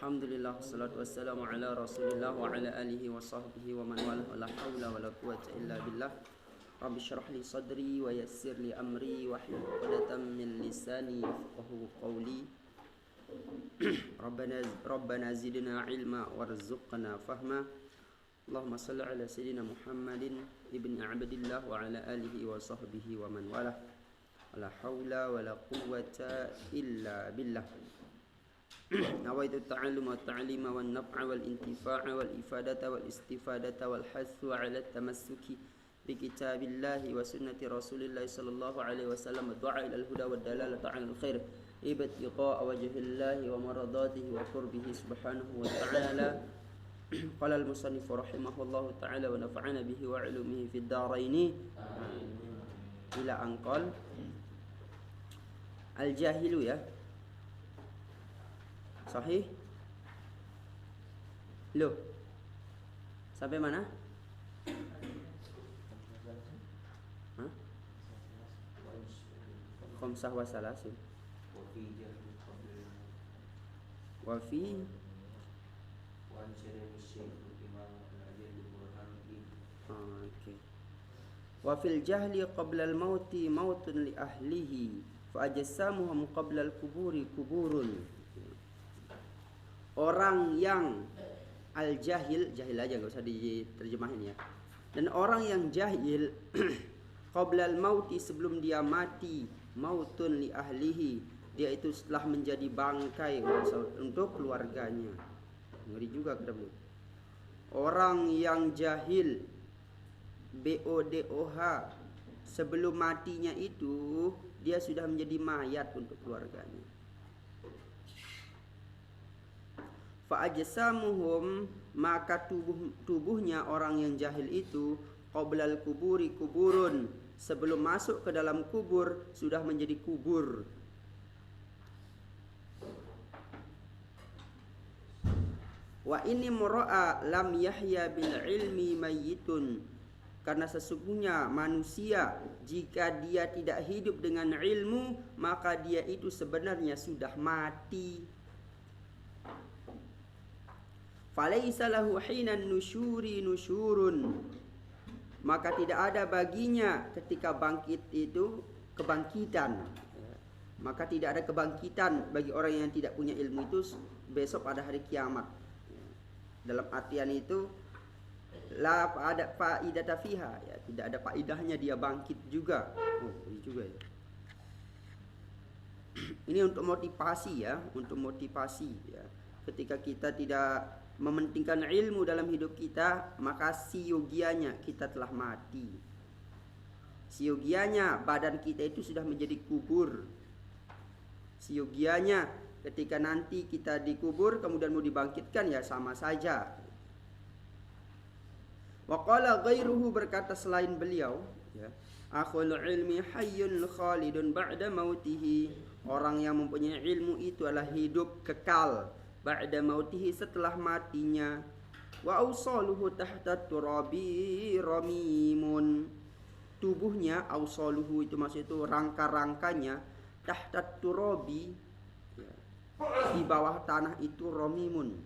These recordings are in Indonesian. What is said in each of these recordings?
Alhamdulillah wassalatu wassalamu ala Rasulillah wa ala alihi wa sahbihi wa man walah la haula wala quwwata illa billah. Rabbi shrah li sadri wa yassir li amri wahlul 'uqdatam min lisani yafqahu qawli. Rabbana zidna ilma warzuqna fahma. Allahumma salli ala sayyidina Muhammadin ibn Abdillah wa ala alihi wa sahbihi wa man walah. La haula wala quwwata illa billah. Nawaitu ta'allum wa ta'lima wa naf'a wal intifa'a wal ifadata wal istifadata wal hassu 'ala tamassuki bi kitabillahi wa sunnati rasulillahi sallallahu alaihi wasallam du'a ila al-huda wa dalalata 'ala al-khair ibtigha'a wajhillahi wa maradatihi wa qurbihi subhanahu wa ta'ala. Qala al-musannif rahimahullahu ta'ala wa nafa'ana bihi wa 'ulumihi fid darain. Ila anqal al-jahilu ya. Sahih? Loh. Sampai mana? Hah? Khamsah wa salasin. Wa fi okay. Wa fil jahli qabla al-mauti mautun li ahlihi fa ajsamuhum qabla al-kuburi kuburun. Orang yang al-jahil, jahil aja enggak usah diterjemahin ya. Dan orang yang jahil qabla al-mauti sebelum dia mati, mautun li ahlihi, dia itu setelah menjadi bangkai untuk keluarganya. Ngeri juga kata beliau. Orang yang jahil BODOH sebelum matinya itu dia sudah menjadi mayat untuk keluarganya. Fa'ajsamuhum, maka tubuhnya orang yang jahil itu qoblal kuburi kuburun, sebelum masuk ke dalam kubur sudah menjadi kubur. Wa inni mura'a lam yahya bil ilmi mayyitun, karena sesungguhnya manusia jika dia tidak hidup dengan ilmu maka dia itu sebenarnya sudah mati. Falaisa lahu hinan nusyuri nusyurun, maka tidak ada baginya ketika bangkit itu kebangkitan. Maka tidak ada kebangkitan bagi orang yang tidak punya ilmu itu besok pada hari kiamat. Dalam artian itu la ada faidata fiha, ya, tidak ada faidahnya dia bangkit juga. Oh, ini juga ya. Ini untuk motivasi ya, untuk motivasi ya. Ketika kita tidak mementingkan ilmu dalam hidup kita, maka siogianya kita telah mati. Siogianya badan kita itu sudah menjadi kubur. Siogianya ketika nanti kita dikubur kemudian mau dibangkitkan ya sama saja. Wa qala ghairuhu, berkata selain beliau ya, akhul ilmi hayyun khalidun ba'da mautihi, orang yang mempunyai ilmu itu adalah hidup kekal ba'da mautihi, setelah matinya. Wa awsaluhu tahta turabi ramimun, tubuhnya awsaluhu itu maksud itu rangka-rangkanya, tahta turabi ya, di bawah tanah itu ramimun,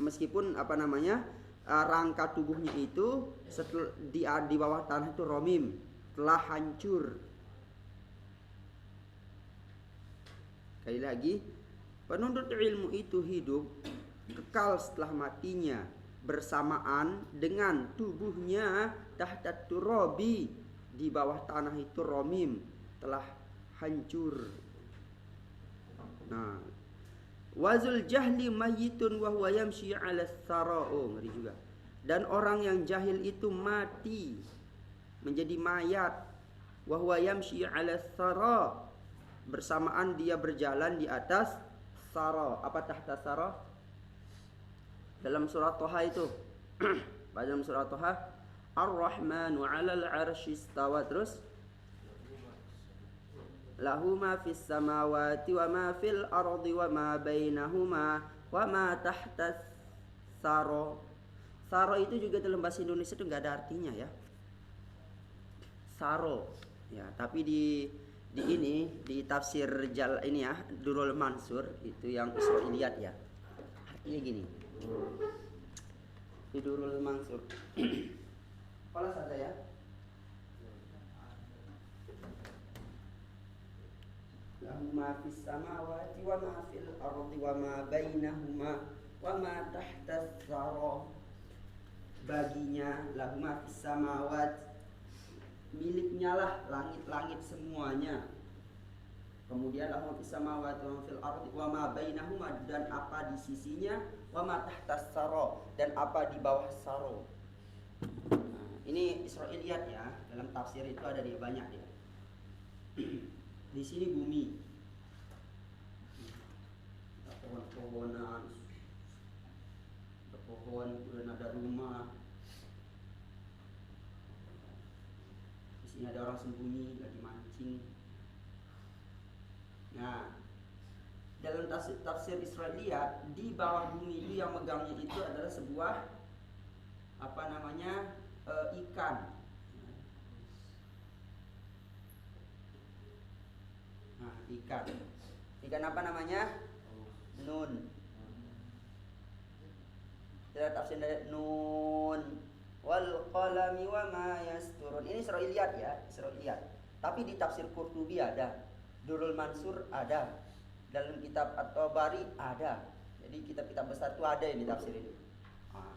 meskipun apa namanya rangka tubuhnya itu setelah di bawah tanah itu romim, telah hancur. Sekali lagi, penuntut ilmu itu hidup kekal setelah matinya bersamaan dengan tubuhnya tahta turabi, di bawah tanah itu romim, telah hancur. Nah, wazul jahli mayyitun wa huwa yamshi 'ala tsara'u, ngeri juga. Dan orang yang jahil itu mati menjadi mayat, wa huwa yamshi 'ala tsara, bersamaan dia berjalan di atas sara. Apa tahta sara? Dalam surat Thaha itu dalam surat Thaha, Ar-Rahmanu 'alal 'arsy istawa, terus lahu ma fis samawati wa ma fil ardi wa ma bainahuma wa ma tahta sara. Sara itu juga dalam bahasa Indonesia itu enggak ada artinya ya. Saro ya, tapi di ini di tafsir ini ya Durrul Mansur itu yang Israiliyat ya, Ini gini. Di Durrul Mansur. Kalau saja ya. Lahu ma fis samawati wa ma fil ardi wa ma bainahuma wa ma tahtas tsara. Baginya lahu ma fis samawati, miliknya lah langit-langit semuanya. Kemudian lahu ma fis samawati wa ma fil ardi wa ma bainahuma, dan apa di sisinya, wa ma tahtas tsara, dan apa di bawah saro. Nah, ini Israiliyat ya, dalam tafsir itu ada dia banyak ya. Di sini bumi, ada pohon-pohonan, ada pohon, kemudian ada rumah. Di sini ada orang sembunyi lagi mancing. Nah, dalam tafsir Israiliyat, di bawah bumi itu yang megangnya itu adalah sebuah ikan. Nah, ikan apa namanya? Nun. Kita tafsir dari nun wal qalami wa ma yasturun. Ini Israiliyat ya, Israiliyat. Tapi di tafsir Qurtubi ada, Durrul Mansur ada, dalam kitab At-Tabari ada. Jadi kitab-kitab besar itu ada ini tafsir ini. Nah,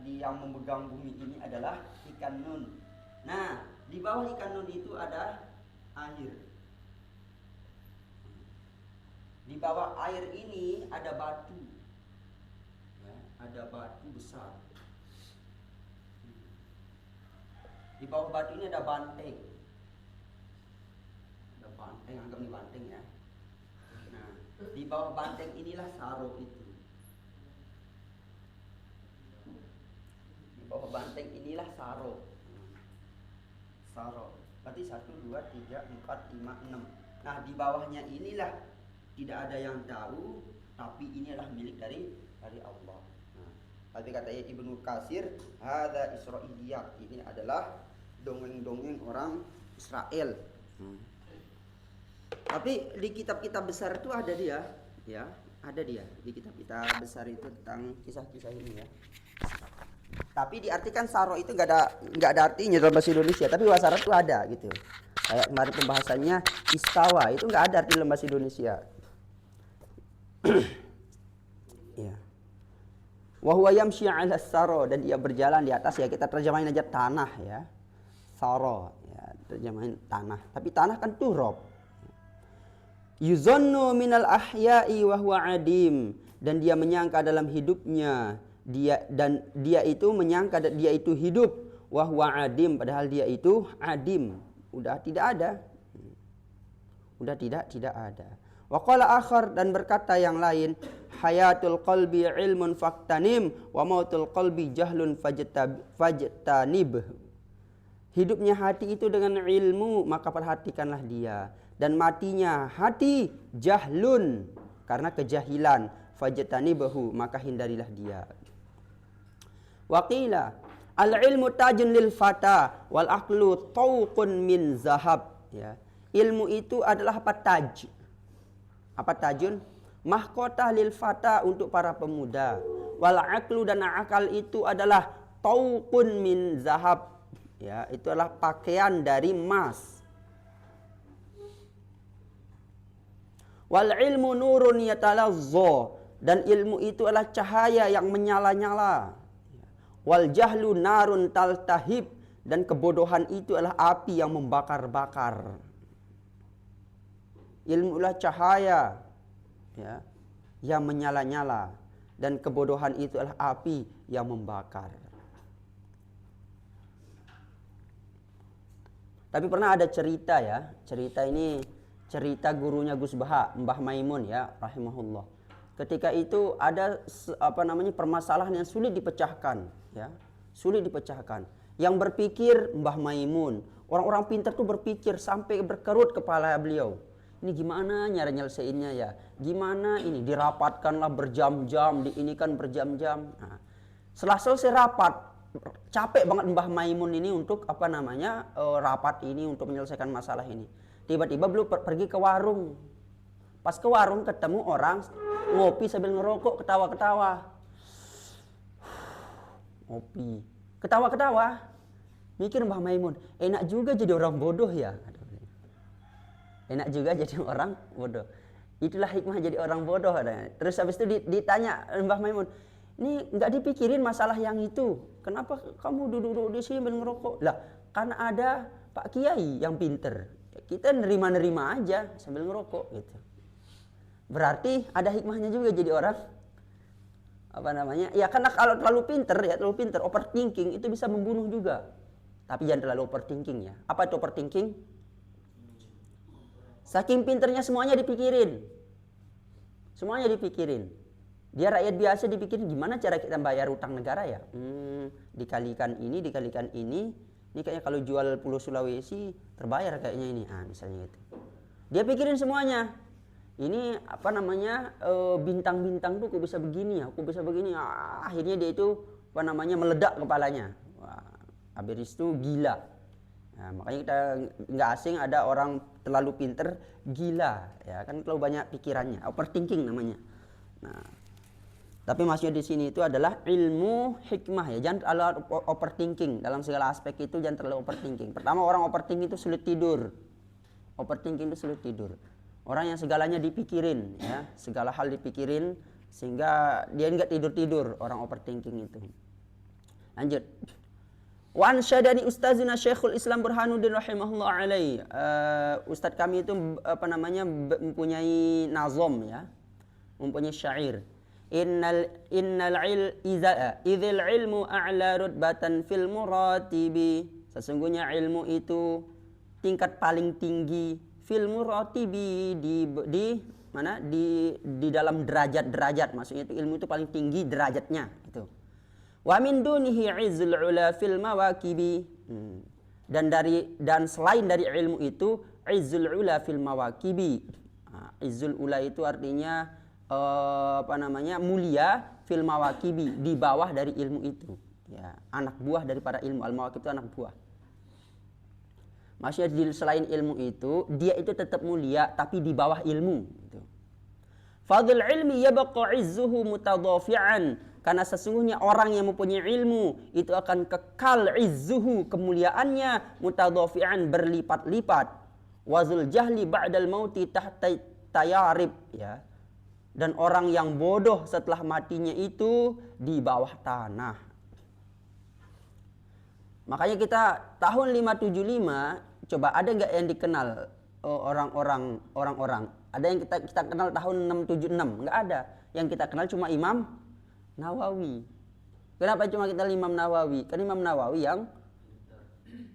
di yang memegang bumi ini adalah ikan nun. Nah, di bawah ikan nun itu ada air. Di bawah air ini ada batu, ya, ada batu besar. Di bawah batu ini ada banteng. Ada banteng, anggap ini banteng ya. Nah, di bawah banteng inilah saro itu. Di bawah banteng inilah saro. Saro. Berarti 1, 2, 3, 4, 5, 6. Nah, di bawahnya inilah tidak ada yang tahu, tapi ini adalah milik dari Allah. Nah, tapi kata Ibnu Katsir, hadza Israiliyat, ini adalah dongeng-dongeng orang Israel. Tapi di kitab-kitab besar itu ada dia, ya, ada dia di kitab-kitab besar itu tentang kisah-kisah ini ya. Tapi diartikan saro itu nggak ada artinya dalam bahasa Indonesia, tapi bahasa Arab itu ada gitu. Kayak kemarin pembahasannya istawa itu nggak ada arti dalam bahasa Indonesia. Ya. Wa huwa yamshi 'ala saro, dan ia berjalan di atas, ya kita terjemahin aja tanah ya. Saro ya, terjemahin tanah. Tapi tanah kan turab. Yuzannu minal ahya'i wa huwa adim, dan dia menyangka dalam hidupnya dia itu menyangka dia itu hidup, wa huwa adim, padahal dia itu adim, udah tidak ada. Udah tidak ada. Wa qala akhar, dan berkata yang lain, hayatul qalbi ilmun faktanim wa mautul qalbi jahlun fajtanib. Hidupnya hati itu dengan ilmu, maka perhatikanlah dia, dan matinya hati jahlun, karena kejahilan, fajtanibahu, maka hindarilah dia. Wa qila al ilmu tajun lil fata wal aqlu tauqun min zahab, ya. Ilmu itu adalah apa? Taj. Apa tajun? Mahkota lil fata, untuk para pemuda. Wal aqlu, dan akal itu adalah tauqun min zahab, ya, itu adalah pakaian dari emas. Wal ilmu nurun yatalazza, dan ilmu itu adalah cahaya yang menyala-nyala. Wal jahlu narun taltahib, dan kebodohan itu adalah api yang membakar-bakar. Ilmu adalah cahaya, ya, yang menyala-nyala, dan kebodohan itu adalah api yang membakar. Tapi pernah ada cerita ya, cerita ini cerita gurunya Gus Baha, Mbah Maimun ya, rahimahullah. Ketika itu ada permasalahan yang sulit dipecahkan, ya, sulit dipecahkan. Yang berpikir Mbah Maimun, orang-orang pintar tuh berpikir sampai berkerut kepala beliau. Ini gimana nyari nyelesaiinnya ya? Gimana ini? Dirapatkanlah berjam-jam, diinikan berjam-jam. Nah, setelah selesai rapat, capek banget Mbah Maimun ini untuk rapat ini untuk menyelesaikan masalah ini. Tiba-tiba beliau pergi ke warung. Pas ke warung ketemu orang ngopi sambil ngerokok, ketawa-ketawa. Ngopi, ketawa-ketawa. Mikir Mbah Maimun, enak juga jadi orang bodoh ya. Enak juga jadi orang bodoh. Itulah hikmah jadi orang bodoh. Terus habis itu ditanya Mbah Maimun, ini nggak dipikirin masalah yang itu. Kenapa kamu duduk-duduk di sini sambil ngerokok? Lah, karena ada Pak Kiai yang pinter. Kita nerima-nerima aja sambil ngerokok gitu. Berarti ada hikmahnya juga jadi orang apa namanya? Ya karena kalau terlalu pinter, overthinking itu bisa membunuh juga. Tapi jangan terlalu overthinking ya. Apa itu overthinking? Saking pinternya semuanya dipikirin. Semuanya dipikirin. Dia rakyat biasa dipikirin gimana cara kita bayar utang negara ya. Dikalikan ini. Ini kayaknya kalau jual Pulau Sulawesi terbayar kayaknya ini. Misalnya itu. Dia pikirin semuanya. Ini apa namanya bintang-bintang tuh kok bisa begini ya, kok bisa begini. Akhirnya dia itu apa namanya meledak kepalanya. Habis itu gila. Nah, makanya kita nggak asing ada orang terlalu pinter gila, ya kan terlalu banyak pikirannya, overthinking namanya. Nah, tapi maksudnya di sini itu adalah ilmu hikmah ya, jangan terlalu overthinking dalam segala aspek itu, jangan terlalu overthinking. Pertama orang overthinking itu sulit tidur, Orang yang segalanya dipikirin, ya segala hal dipikirin sehingga dia nggak tidur orang overthinking itu. Lanjut. Wa ansyadani ustazuna Syekhul Islam Burhanuddin rahimahullah alaihi. Ustaz kami itu apa namanya mempunyai nazom ya. Mempunyai syair. Idzal ilmu a'la rutbatan fil muratibi. Sesungguhnya ilmu itu tingkat paling tinggi fil muratibi di dalam derajat-derajat. Maksudnya itu ilmu itu paling tinggi derajatnya gitu. Wa min dunihi izzul ula fil mawakibi. Dan selain dari ilmu itu izzul ula fil mawakibi. Izzul ula itu artinya mulia fil mawakibi, di bawah dari ilmu itu. Ya, anak buah daripada ilmu. Al mawakib itu anak buah. Maksudnya selain ilmu itu dia itu tetap mulia tapi di bawah ilmu gitu. Fadhil ilmi yabqa izzuhu mutadhafi'an. Karena sesungguhnya orang yang mempunyai ilmu itu akan kekal izzuhu, kemuliaannya, mutadhafi'an, berlipat-lipat. Wazul jahli ba'dal mauti tahta tayarib ya. Dan orang yang bodoh setelah matinya itu di bawah tanah. Makanya kita tahun 575 coba ada enggak yang dikenal orang-orang? Ada yang kita kenal tahun 676? Enggak ada. Yang kita kenal cuma Imam Nawawi. Kenapa cuma kita Imam Nawawi? Kan Imam Nawawi yang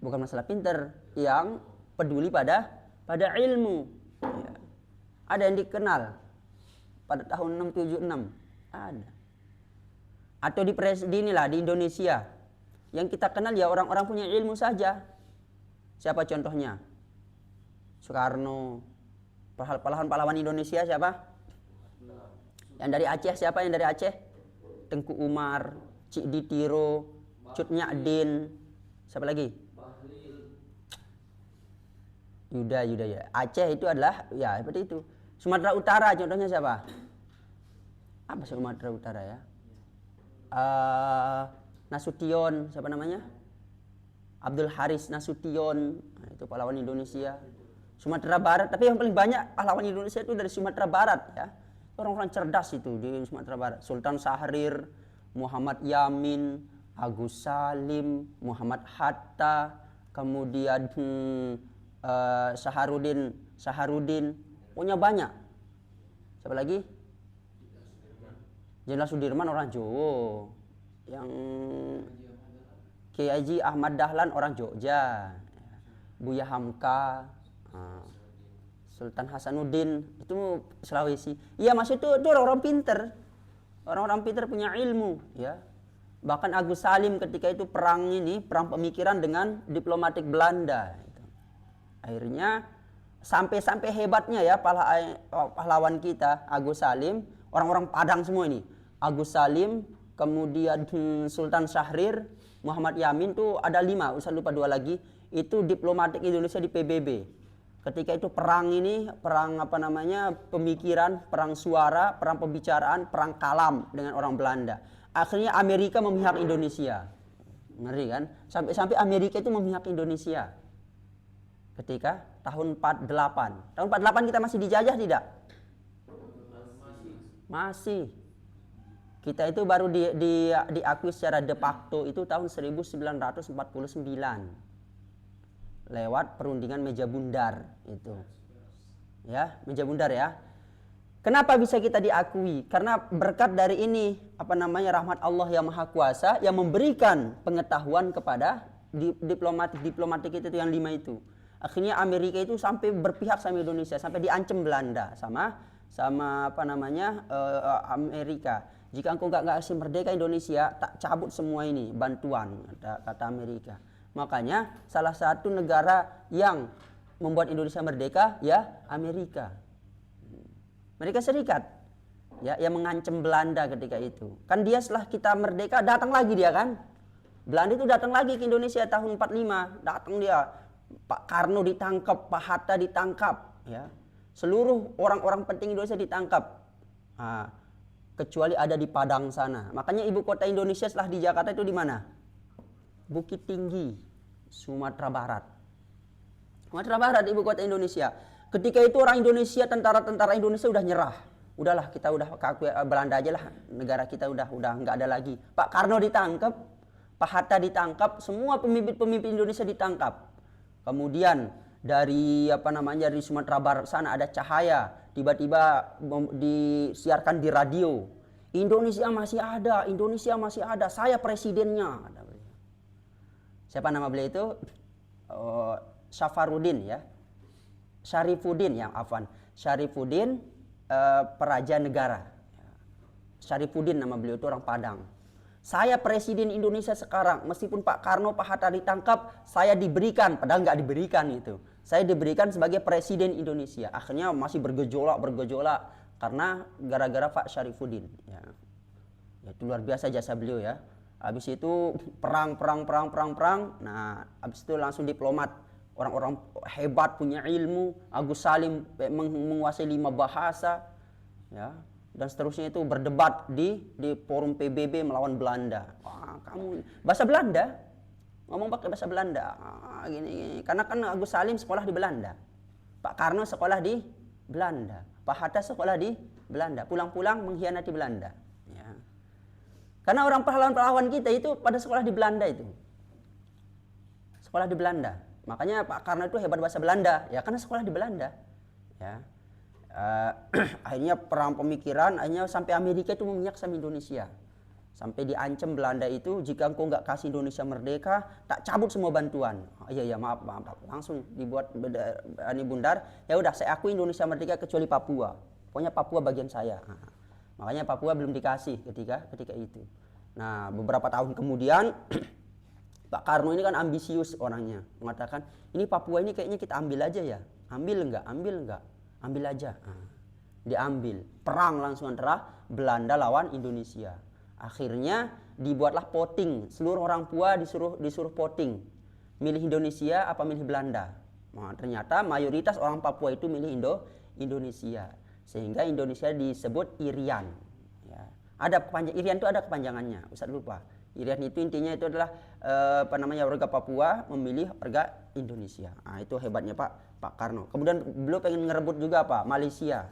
bukan masalah pinter, yang peduli pada ilmu. Ya. Ada yang dikenal pada tahun 676? Ada. Atau di Indonesia yang kita kenal ya orang-orang punya ilmu saja. Siapa contohnya? Soekarno. Pahlawan Indonesia siapa? Yang dari Aceh siapa yang dari Aceh? Tengku Umar, Cik Ditiro, Cut Nyadin, siapa lagi? Yuda ya. Aceh itu adalah ya seperti itu. Sumatera Utara contohnya siapa? Apa Sumatera Utara ya? Nasution, siapa namanya? Abdul Haris Nasution, nah, itu pahlawan Indonesia. Sumatera Barat, tapi yang paling banyak pahlawan Indonesia itu dari Sumatera Barat ya. Orang-orang cerdas itu di Sumatera Barat. Sultan Syahrir, Muhammad Yamin, Agus Salim, Muhammad Hatta, kemudian Saharudin, punya banyak. Siapa lagi? Jenderal Sudirman orang Jawa. Yang Kiai Haji Ahmad Dahlan orang Jogja. Buya Hamka, Sultan Hasanuddin itu Sulawesi. Iya, maksud itu orang-orang pinter. Orang-orang pinter punya ilmu, ya. Bahkan Agus Salim ketika itu perang pemikiran dengan diplomatik Belanda. Akhirnya sampai hebatnya ya pahlawan kita Agus Salim, orang-orang Padang semua ini. Agus Salim, kemudian Sultan Syahrir, Muhammad Yamin tuh ada 5, saya lupa 2 lagi. Itu diplomatik Indonesia di PBB. Ketika itu perang ini, perang apa namanya, pemikiran, perang suara, perang pembicaraan, perang kalam dengan orang Belanda. Akhirnya Amerika memihak Indonesia. Ngeri kan? Sampai-sampai Amerika itu memihak Indonesia. Ketika tahun 48. Tahun 48 kita masih dijajah tidak? Masih. Kita itu baru diakui secara de facto itu tahun 1949. Lewat perundingan meja bundar itu. Ya, meja bundar ya. Kenapa bisa kita diakui? Karena berkat dari ini, apa namanya, rahmat Allah yang Maha Kuasa yang memberikan pengetahuan kepada diplomatik itu yang 5 itu. Akhirnya Amerika itu sampai berpihak sama Indonesia, sampai diancam Belanda sama apa namanya, Amerika. Jika engkau nggak kasih merdeka Indonesia, tak cabut semua ini bantuan, kata Amerika. Makanya salah satu negara yang membuat Indonesia merdeka ya Amerika. Amerika Serikat ya, yang mengancam Belanda ketika itu. Kan dia setelah kita merdeka datang lagi dia kan. Belanda itu datang lagi ke Indonesia tahun 45, datang dia. Pak Karno ditangkap, Pak Hatta ditangkap ya. Seluruh orang-orang penting Indonesia ditangkap. Nah, kecuali ada di Padang sana. Makanya ibu kota Indonesia setelah di Jakarta itu di mana? Bukit Tinggi, Sumatera Barat. Sumatera Barat ibu kota Indonesia. Ketika itu orang Indonesia, tentara-tentara Indonesia udah nyerah. Udahlah, kita udah akui Belanda aja lah, negara kita udah nggak ada lagi. Pak Karno ditangkap, Pak Hatta ditangkap, semua pemimpin Indonesia ditangkap. Kemudian dari apa namanya, dari Sumatera Barat sana ada Cahaya, tiba-tiba disiarkan di radio, Indonesia masih ada, Indonesia masih ada, saya presidennya. Siapa nama beliau itu? Safarudin ya, Syarifuddin yang Afwan, Syarifuddin Peraja Negara. Syarifuddin nama beliau itu, orang Padang. Saya presiden Indonesia sekarang, meskipun Pak Karno, Pak Hatta ditangkap, saya diberikan, padahal nggak diberikan itu. Saya diberikan sebagai presiden Indonesia. Akhirnya masih bergejolak karena gara-gara Pak Syarifuddin. Ya, itu luar biasa jasa beliau ya. Habis itu perang. Nah, habis itu langsung diplomat. Orang-orang hebat punya ilmu. Agus Salim menguasai 5 bahasa. Ya, dan seterusnya itu berdebat di forum PBB melawan Belanda. Wah, kamu bahasa Belanda? Ngomong pakai bahasa Belanda. Gini. Karena kan Agus Salim sekolah di Belanda. Pak Karno sekolah di Belanda. Pak Hatta sekolah di Belanda. Pulang-pulang mengkhianati Belanda. Karena orang pahlawan-pahlawan kita itu pada sekolah di Belanda itu. Sekolah di Belanda. Makanya Pak Karno itu hebat bahasa Belanda. Ya karena sekolah di Belanda. Ya. Akhirnya perang pemikiran, akhirnya sampai Amerika itu memihak sama Indonesia. Sampai diancam Belanda itu, jika engkau nggak kasih Indonesia merdeka, tak cabut semua bantuan. Iya maaf. Langsung dibuat ini bundar. Ya udah, saya akui Indonesia merdeka kecuali Papua. Pokoknya Papua bagian saya. Makanya Papua belum dikasih ketika itu. Nah, beberapa tahun kemudian Pak Karno ini kan ambisius orangnya, mengatakan ini Papua ini kayaknya kita ambil aja ya. Ambil enggak? Ambil aja. Diambil. Perang langsung antara Belanda lawan Indonesia. Akhirnya dibuatlah voting. Seluruh orang Papua disuruh voting. Milih Indonesia apa milih Belanda? Nah, ternyata mayoritas orang Papua itu milih Indonesia. Sehingga Indonesia disebut Irian. Ya. Irian itu ada kepanjangannya, Ustaz lupa. Irian itu intinya itu adalah warga Papua memilih warga Indonesia. Nah, itu hebatnya Pak Karno. Kemudian beliau pengen ngerebut juga Malaysia.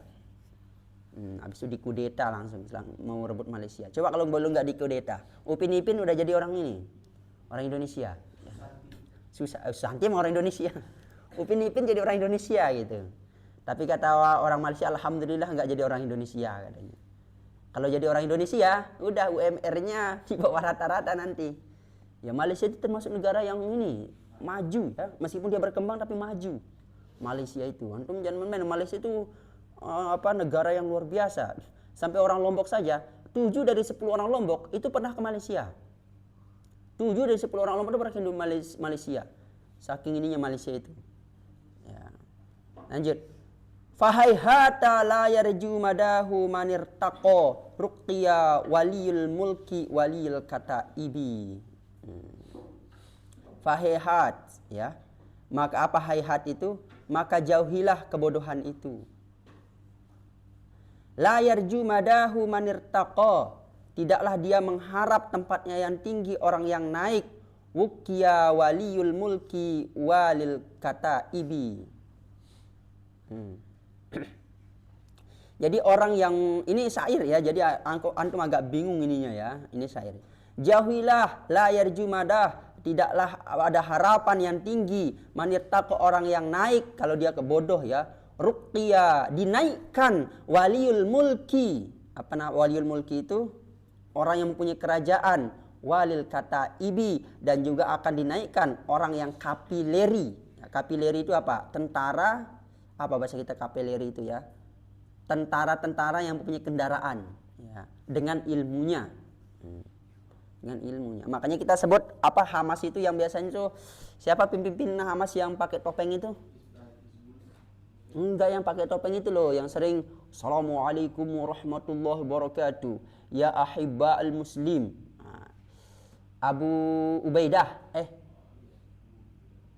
Habis itu dikudeta langsung mau rebut Malaysia. Coba kalau belum nggak dikudeta, Upin Ipin udah jadi orang Indonesia. Susah Santi mau orang Indonesia. Upin Ipin jadi orang Indonesia gitu. Tapi kata orang Malaysia, alhamdulillah nggak jadi orang Indonesia katanya. Kalau jadi orang Indonesia, udah UMR-nya di bawah rata-rata nanti. Ya Malaysia itu termasuk negara yang maju ya, meskipun dia berkembang tapi maju. Malaysia itu, antum jangan main-main. Malaysia itu negara yang luar biasa. Sampai orang Lombok saja, 7 dari 10 orang Lombok itu pernah ke Malaysia. 7 dari 10 orang Lombok itu pernah ke Malaysia. Saking ininya Malaysia itu. Ya. Lanjut. Fahaihata la yarju madahu manirtaqo ruqya waliyul mulki waliyul kataibi. Fahaihat ya. Maka apa haihat itu? maka jauhilah kebodohan itu. La yarju madahu manirtaqa, tidaklah dia mengharap tempatnya yang tinggi orang yang naik. Wukiya waliyul mulki walil kataibi. Jadi orang yang ini syair ya, jadi antum agak bingung ininya ya, ini syair. Jauhilah la yarju madah, tidaklah ada harapan yang tinggi, manirtaqa orang yang naik kalau dia kebodoh ya. Ruqya, dinaikkan waliul mulki. Apa nama waliul mulki itu? Orang yang mempunyai kerajaan. Walil kataibi, dan juga akan dinaikkan orang yang kapileri. Kapileri itu apa? Tentara, apa bahasa kita kapileri itu ya? Tentara-tentara yang mempunyai kendaraan ya, dengan ilmunya. Dengan ilmunya. Makanya kita sebut apa Hamas itu yang biasanya itu siapa pimpin Hamas yang pakai topeng itu? Enggak, yang pakai topeng itu loh, yang sering Assalamualaikum warahmatullahi wabarakatuh. Ya ahibba al-muslim. Abu Ubaidah.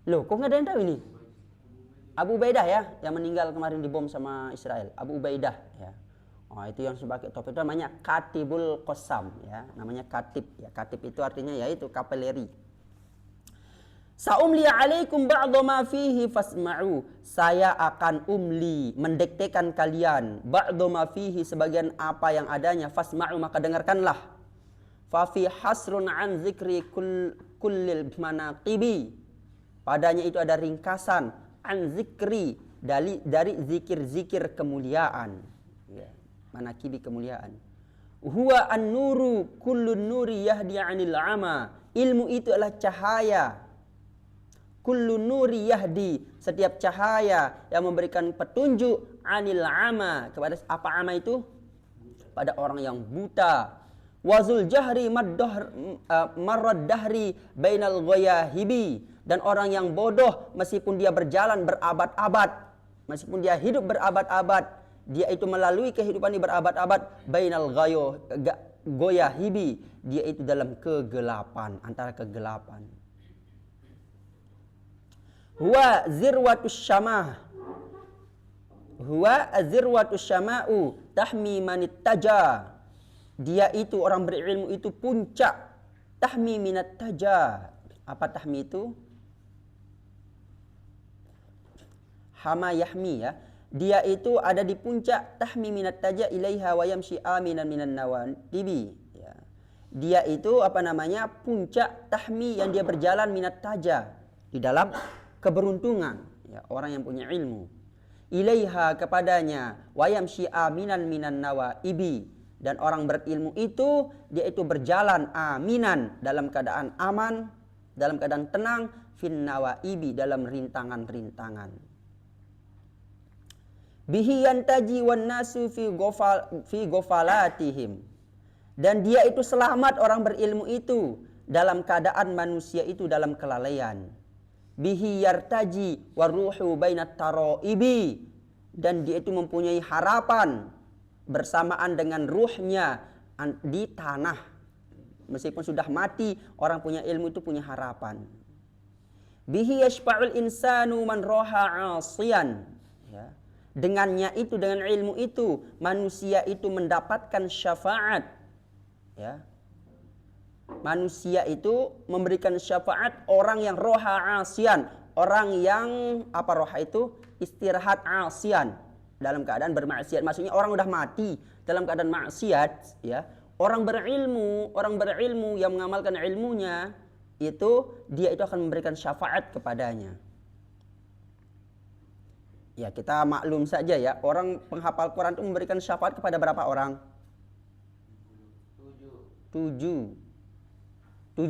Loh, kok nggak ada yang tahu ini? Abu Ubaidah ya, yang meninggal kemarin dibom sama Israel. Abu Ubaidah ya. Oh, itu yang sebagai topeng itu namanya Katibul Qassam ya, namanya katib ya. Katib itu artinya yaitu kapeleri. Sa'umli alaikum ba'dha ma fihi fasma'u. Saya akan mendiktekan kalian ba'dha ma fihi, sebagian apa yang adanya, fasma'u, maka dengarkanlah. Fa fi hasrun an zikri kullil manaqibi. Padanya itu ada ringkasan an zikri dari zikir-zikir kemuliaan. Ya, manaqibi kemuliaan. Huwa an-nuru kullun nuri yahdi 'anil 'ama. Ilmu itu adalah cahaya. Kullu nuri yahdi, setiap cahaya yang memberikan petunjuk, 'anil 'ama, kepada apa 'ama itu? Pada orang yang buta. Wazul jahri marrad dahri bainal ghayahibi, dan orang yang bodoh meskipun dia berjalan berabad-abad, meskipun dia hidup berabad-abad, dia itu melalui kehidupan ini berabad-abad, bainal ghayahibi, dia itu dalam kegelapan, antara kegelapan. Huwa zirwatus syamah, huwa zirwatus syama'u tahmi manit taja. Dia itu orang berilmu itu puncak, tahmi minat taja. Apa tahmi itu? Hama yahmi ya. Dia itu ada di puncak, tahmi minat taja ilaiha wa yamshi aminan minan nawatibi ya. Dia itu apa namanya? Puncak tahmi, yang dia berjalan minat taja, di dalam keberuntungan ya, orang yang punya ilmu. Ilaiha, kepadanya, wa yamshi aminan minan nawaibi, dan orang berilmu itu dia itu berjalan aminan, dalam keadaan aman, dalam keadaan tenang, fin nawaibi, dalam rintangan-rintangan. Bihi yantaji wan nasu fi ghafalatihim, dan dia itu selamat, orang berilmu itu, dalam keadaan manusia itu dalam kelalaian. Bihi yartaji waruhu bainat taraibi, dan dia itu mempunyai harapan bersamaan dengan ruhnya di tanah. Meskipun sudah mati, orang punya ilmu itu punya harapan. Bihi yashfa'ul insanu man roha 'asiyan ya. Dengannya itu, dengan ilmu itu, manusia itu mendapatkan syafaat ya. Manusia itu memberikan syafaat orang yang roha 'asiyan, orang yang apa roha itu? Istirahat 'asiyan, dalam keadaan bermaksiat. Maksudnya orang udah mati dalam keadaan maksiat ya. Orang berilmu yang mengamalkan ilmunya itu, dia itu akan memberikan syafaat kepadanya. Ya, kita maklum saja ya, orang penghafal Quran itu memberikan syafaat kepada berapa orang? 7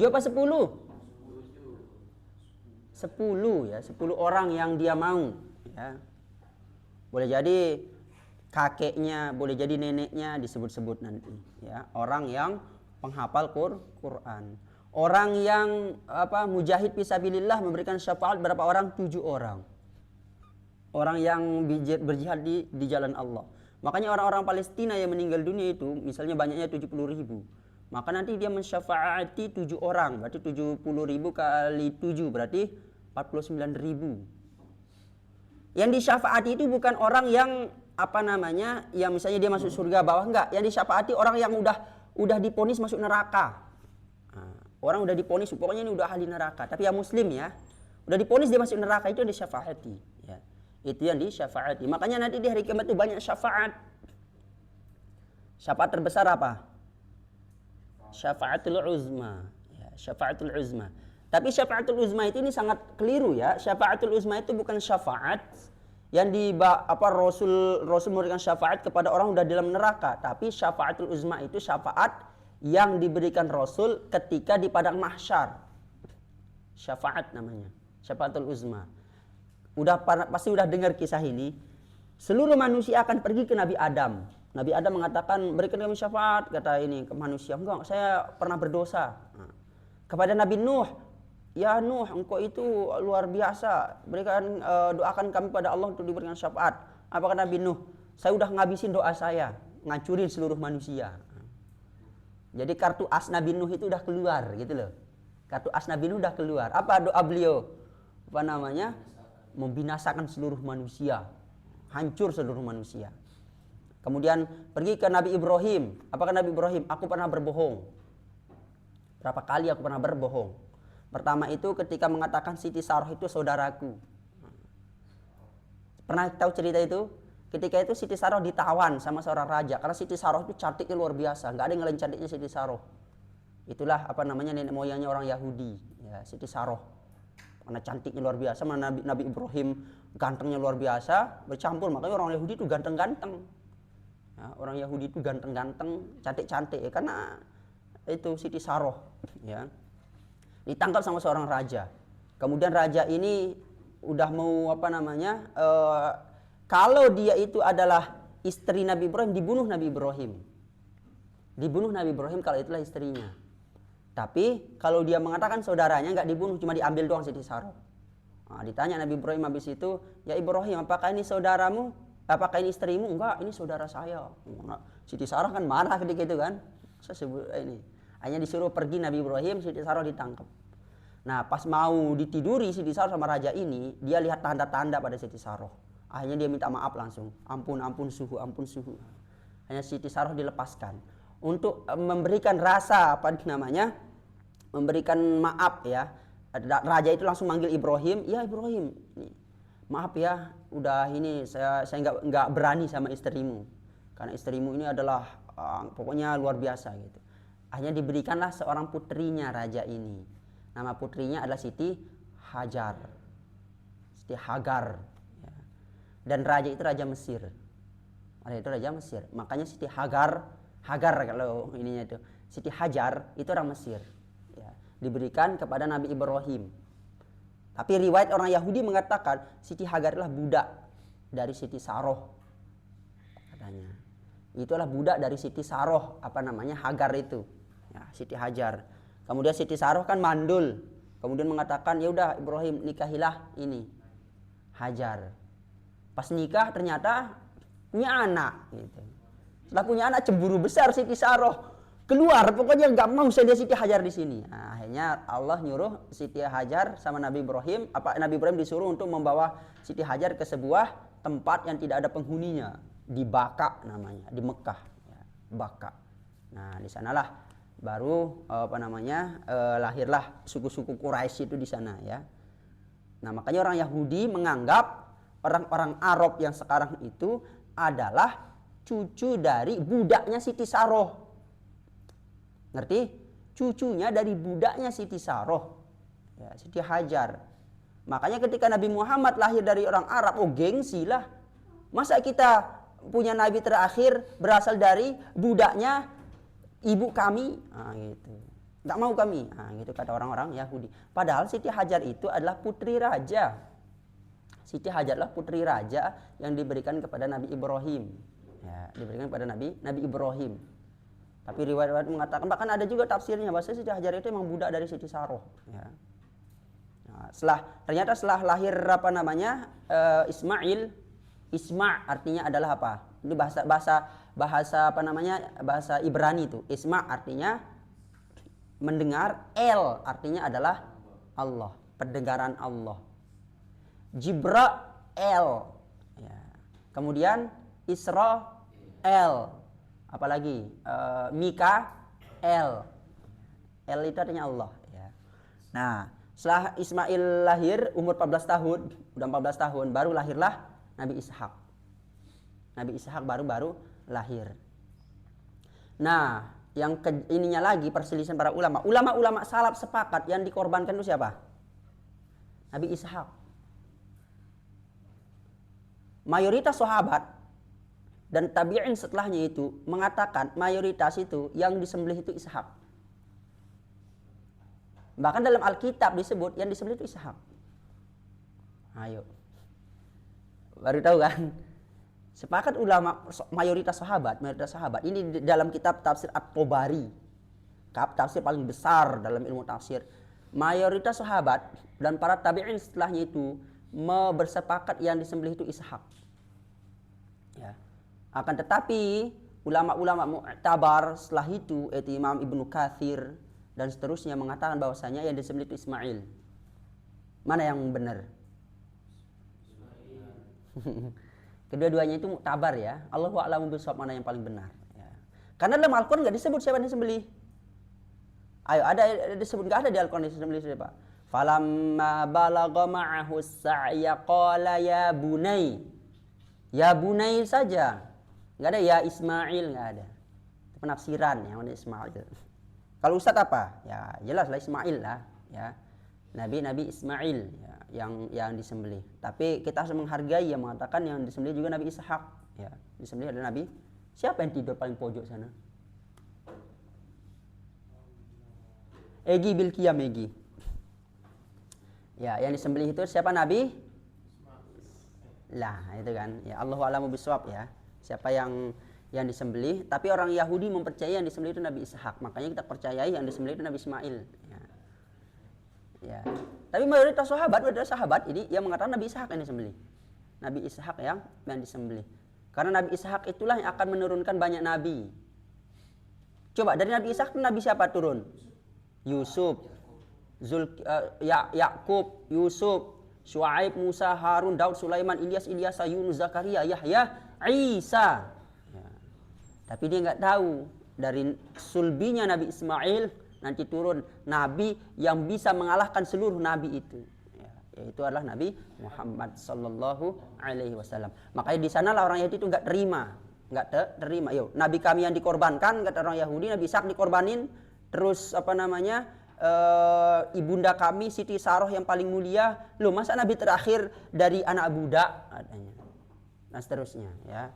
apa 10? 10 ya, 10 orang yang dia mau ya. Boleh jadi kakeknya, boleh jadi neneknya disebut-sebut nanti ya, orang yang penghafal Quran. Orang yang mujahid fisabilillah memberikan syafaat berapa orang? 7 orang. Orang yang berjihad di jalan Allah. Makanya orang-orang Palestina yang meninggal dunia itu misalnya banyaknya 70.000. Maka nanti dia mensyafaati 7 orang, berarti 70.000 kali 7 berarti 49.000. Yang disyafaati itu bukan orang yang apa namanya, yang misalnya dia masuk surga bawah, enggak. Yang disyafaati orang yang udah diponis masuk neraka. Nah, orang udah diponis, pokoknya ini udah ahli neraka. Tapi yang muslim ya, udah diponis dia masuk neraka, itu yang disyafaati. Ya. Itu yang disyafaati. Makanya nanti di hari kiamat itu banyak syafaat. Syafaat terbesar apa? Syafaatul uzma. Ya, syafaatul uzma. Tapi syafaatul uzma itu ini sangat keliru ya. Syafaatul uzma itu bukan syafaat yang Rasul memberikan syafaat kepada orang udah dalam neraka, tapi syafaatul uzma itu syafaat yang diberikan Rasul ketika di padang mahsyar. Syafaat namanya, syafaatul uzma. Pasti udah dengar kisah ini. Seluruh manusia akan pergi ke Nabi Adam. Nabi Adam mengatakan, berikan kami syafaat, kata ini ke manusia. Enggak, saya pernah berdosa. Nah, kepada Nabi Nuh, ya Nuh, engkau itu luar biasa. Berikan doakan kami pada Allah untuk diberikan syafaat. Apa kata Nabi Nuh? Saya udah ngabisin doa saya, ngancurin seluruh manusia. Jadi kartu as Nabi Nuh itu udah keluar gitu loh. Kartu as Nabi Nuh udah keluar. Apa doa beliau? Apa namanya? Membinasakan seluruh manusia. Hancur seluruh manusia. Kemudian pergi ke Nabi Ibrahim. Apa kata Nabi Ibrahim? Aku pernah berbohong. Berapa kali aku pernah berbohong? Pertama itu ketika mengatakan Siti Saroh itu saudaraku. Pernah tahu cerita itu? Ketika itu Siti Saroh ditawan sama seorang raja. Karena Siti Saroh itu cantiknya luar biasa. Nggak ada yang ngelain cantiknya Siti Saroh. Itulah apa namanya nenek moyangnya orang Yahudi. Ya, Siti Saroh. Karena cantiknya luar biasa. Mana Nabi Ibrahim gantengnya luar biasa. Bercampur. Makanya orang Yahudi itu ganteng-ganteng. Ya, orang Yahudi itu ganteng-ganteng. Cantik-cantik. Ya, karena itu Siti Saroh. Ya. Ditangkap sama seorang raja. Kemudian raja ini udah mau apa namanya, kalau dia itu adalah istri Nabi Ibrahim, dibunuh Nabi Ibrahim. Dibunuh Nabi Ibrahim kalau itulah istrinya. Tapi kalau dia mengatakan saudaranya, nggak dibunuh, cuma diambil doang Siti Saroh. Nah, ditanya Nabi Ibrahim habis itu, ya Ibrahim, apakah ini saudaramu? Apakah ini istrimu? Enggak, ini saudara saya. Nah, Siti Saroh kan marah ketika itu kan. Saya sebut ini. Hanya disuruh pergi Nabi Ibrahim, Siti Saroh ditangkap. Nah, pas mau ditiduri Siti Saroh sama raja ini, dia lihat tanda-tanda pada Siti Saroh. Akhirnya dia minta maaf langsung. Ampun, ampun suhu, ampun suhu. Hanya Siti Saroh dilepaskan. Untuk memberikan rasa, apa namanya, memberikan maaf ya. Raja itu langsung manggil Ibrahim. Ya Ibrahim, maaf ya, udah ini saya nggak berani sama istrimu. Karena istrimu ini adalah pokoknya luar biasa gitu. Akhirnya diberikanlah seorang putrinya raja ini. Nama putrinya adalah Siti Hajar. Siti Hagar. Ya. Dan raja itu raja Mesir. Raja itu raja Mesir. Makanya Siti Hagar kalau ininya itu. Siti Hajar itu orang Mesir. Ya. Diberikan kepada Nabi Ibrahim. Tapi riwayat orang Yahudi mengatakan Siti Hagar adalah budak dari Siti Saroh. Katanya. Itulah budak dari Siti Saroh. Apa namanya? Hagar itu. Ya, Siti Hajar. Kemudian Siti Saroh kan mandul. Kemudian mengatakan, ya udah Ibrahim nikahilah ini Hajar. Pas nikah ternyata punya anak. Gitu. Setelah punya anak cemburu besar Siti Saroh. Keluar, pokoknya nggak mau saya lihat Siti Hajar di sini. Nah, akhirnya Allah nyuruh Siti Hajar sama Nabi Ibrahim. Nabi Ibrahim disuruh untuk membawa Siti Hajar ke sebuah tempat yang tidak ada penghuninya. Di Baka namanya, di Mekah. Ya, Baka. Nah, di sanalah baru lahirlah suku-suku Quraisy itu di sana ya. Nah, makanya orang Yahudi menganggap orang-orang Arab yang sekarang itu adalah cucu dari budaknya Siti Saroh. Ngerti? Cucunya dari budaknya Siti Saroh. Ya, Siti Hajar. Makanya ketika Nabi Muhammad lahir dari orang Arab, oh gengsi lah. Masa kita punya nabi terakhir berasal dari budaknya ibu kami, gitu. Nggak mau kami, gitu kata orang-orang Yahudi. Padahal Siti Hajar itu adalah putri raja. Siti Hajar adalah putri raja yang diberikan kepada Nabi Ibrahim. Ya, diberikan kepada Nabi Ibrahim. Tapi riwayat-riwayat mengatakan, bahkan ada juga tafsirnya bahwa Siti Hajar itu memang budak dari Siti Saroh. Ya. Nah, ternyata setelah lahir apa namanya Ismail, Isma artinya adalah apa? Ini bahasa apa namanya, bahasa Ibrani itu. Isma artinya mendengar, artinya adalah Allah, pendengaran Allah. Jibra Ya. Kemudian Israel. Apalagi Mikael. El itu artinya Allah. Ya. Nah, setelah Ismail lahir umur 14 tahun, udah 14 tahun, baru lahirlah Nabi Ishak. Nabi Ishak baru lahir. Nah, yang ininya lagi perselisihan para ulama. Ulama-ulama salaf sepakat yang dikorbankan itu siapa? Nabi Ishak. Mayoritas sahabat dan tabi'in setelahnya itu mengatakan mayoritas itu yang disembelih itu Ishak. Bahkan dalam Alkitab disebut yang disembelih itu Ishak. Ayo. Baru tahu kan? Sepakat ulama mayoritas sahabat ini dalam kitab tafsir At-Tabari. Tafsir paling besar dalam ilmu tafsir. Mayoritas sahabat dan para tabi'in setelahnya itu bersepakat yang disembelih itu Ishak. Ya. Akan tetapi ulama-ulama mu'tabar setelah itu yaitu Imam Ibnu Katsir dan seterusnya mengatakan bahwasanya yang disembelih itu Ismail. Mana yang benar? Kedua-duanya itu muktabar ya. Allahu a'lamu bishawab, mana yang paling benar ya. Karena dalam Al-Qur'an enggak disebut siapa yang disembelih. Ayo ada disebut, enggak ada di Al-Qur'an disembelih siapa? Falamma balagha ma'ahu as-sa'ya qala ya bunai. Ya bunai saja. Enggak ada ya Ismail, enggak ada. Itu penafsiran yang mana Ismail. Kalau Ustadz apa? Ya jelaslah Ismail lah ya. Nabi Ismail ya, yang disembelih. Tapi kita harus menghargai yang mengatakan yang disembelih juga Nabi Ishak ya. Disembelih adalah Nabi. Siapa yang tidur paling pojok sana? Egi bil qiyam Egi. Ya, yang disembelih itu siapa Nabi? Lah, itu kan. Ya Allahu a'lamu bishawab ya. Siapa yang disembelih, tapi orang Yahudi mempercayai yang disembelih itu Nabi Ishak. Makanya kita percayai yang disembelih itu Nabi Ismail. Ya. Ya. Tapi mayoritas sahabat ini yang mengatakan Nabi Ishak yang disembelih. Nabi Ishak yang disembelih. Karena Nabi Ishak itulah yang akan menurunkan banyak nabi. Coba dari Nabi Ishak Nabi siapa turun? Yusuf, Yakub, Yusuf, Syuaib, Musa, Harun, Daud, Sulaiman, Ilyas, Yunus, Zakaria, Yahya, Isa. Tapi dia nggak tahu dari sulbinya Nabi Ismail nanti turun nabi yang bisa mengalahkan seluruh nabi itu, ya, yaitu adalah Nabi Muhammad sallallahu alaihi wasallam. Makanya di sanalah orang Yahudi itu nggak terima. Yo, nabi kami yang dikorbankan kata orang Yahudi, Nabi Ishak dikorbanin, terus ibunda kami Siti Saroh yang paling mulia, loh masa nabi terakhir dari anak budak katanya, dan seterusnya ya.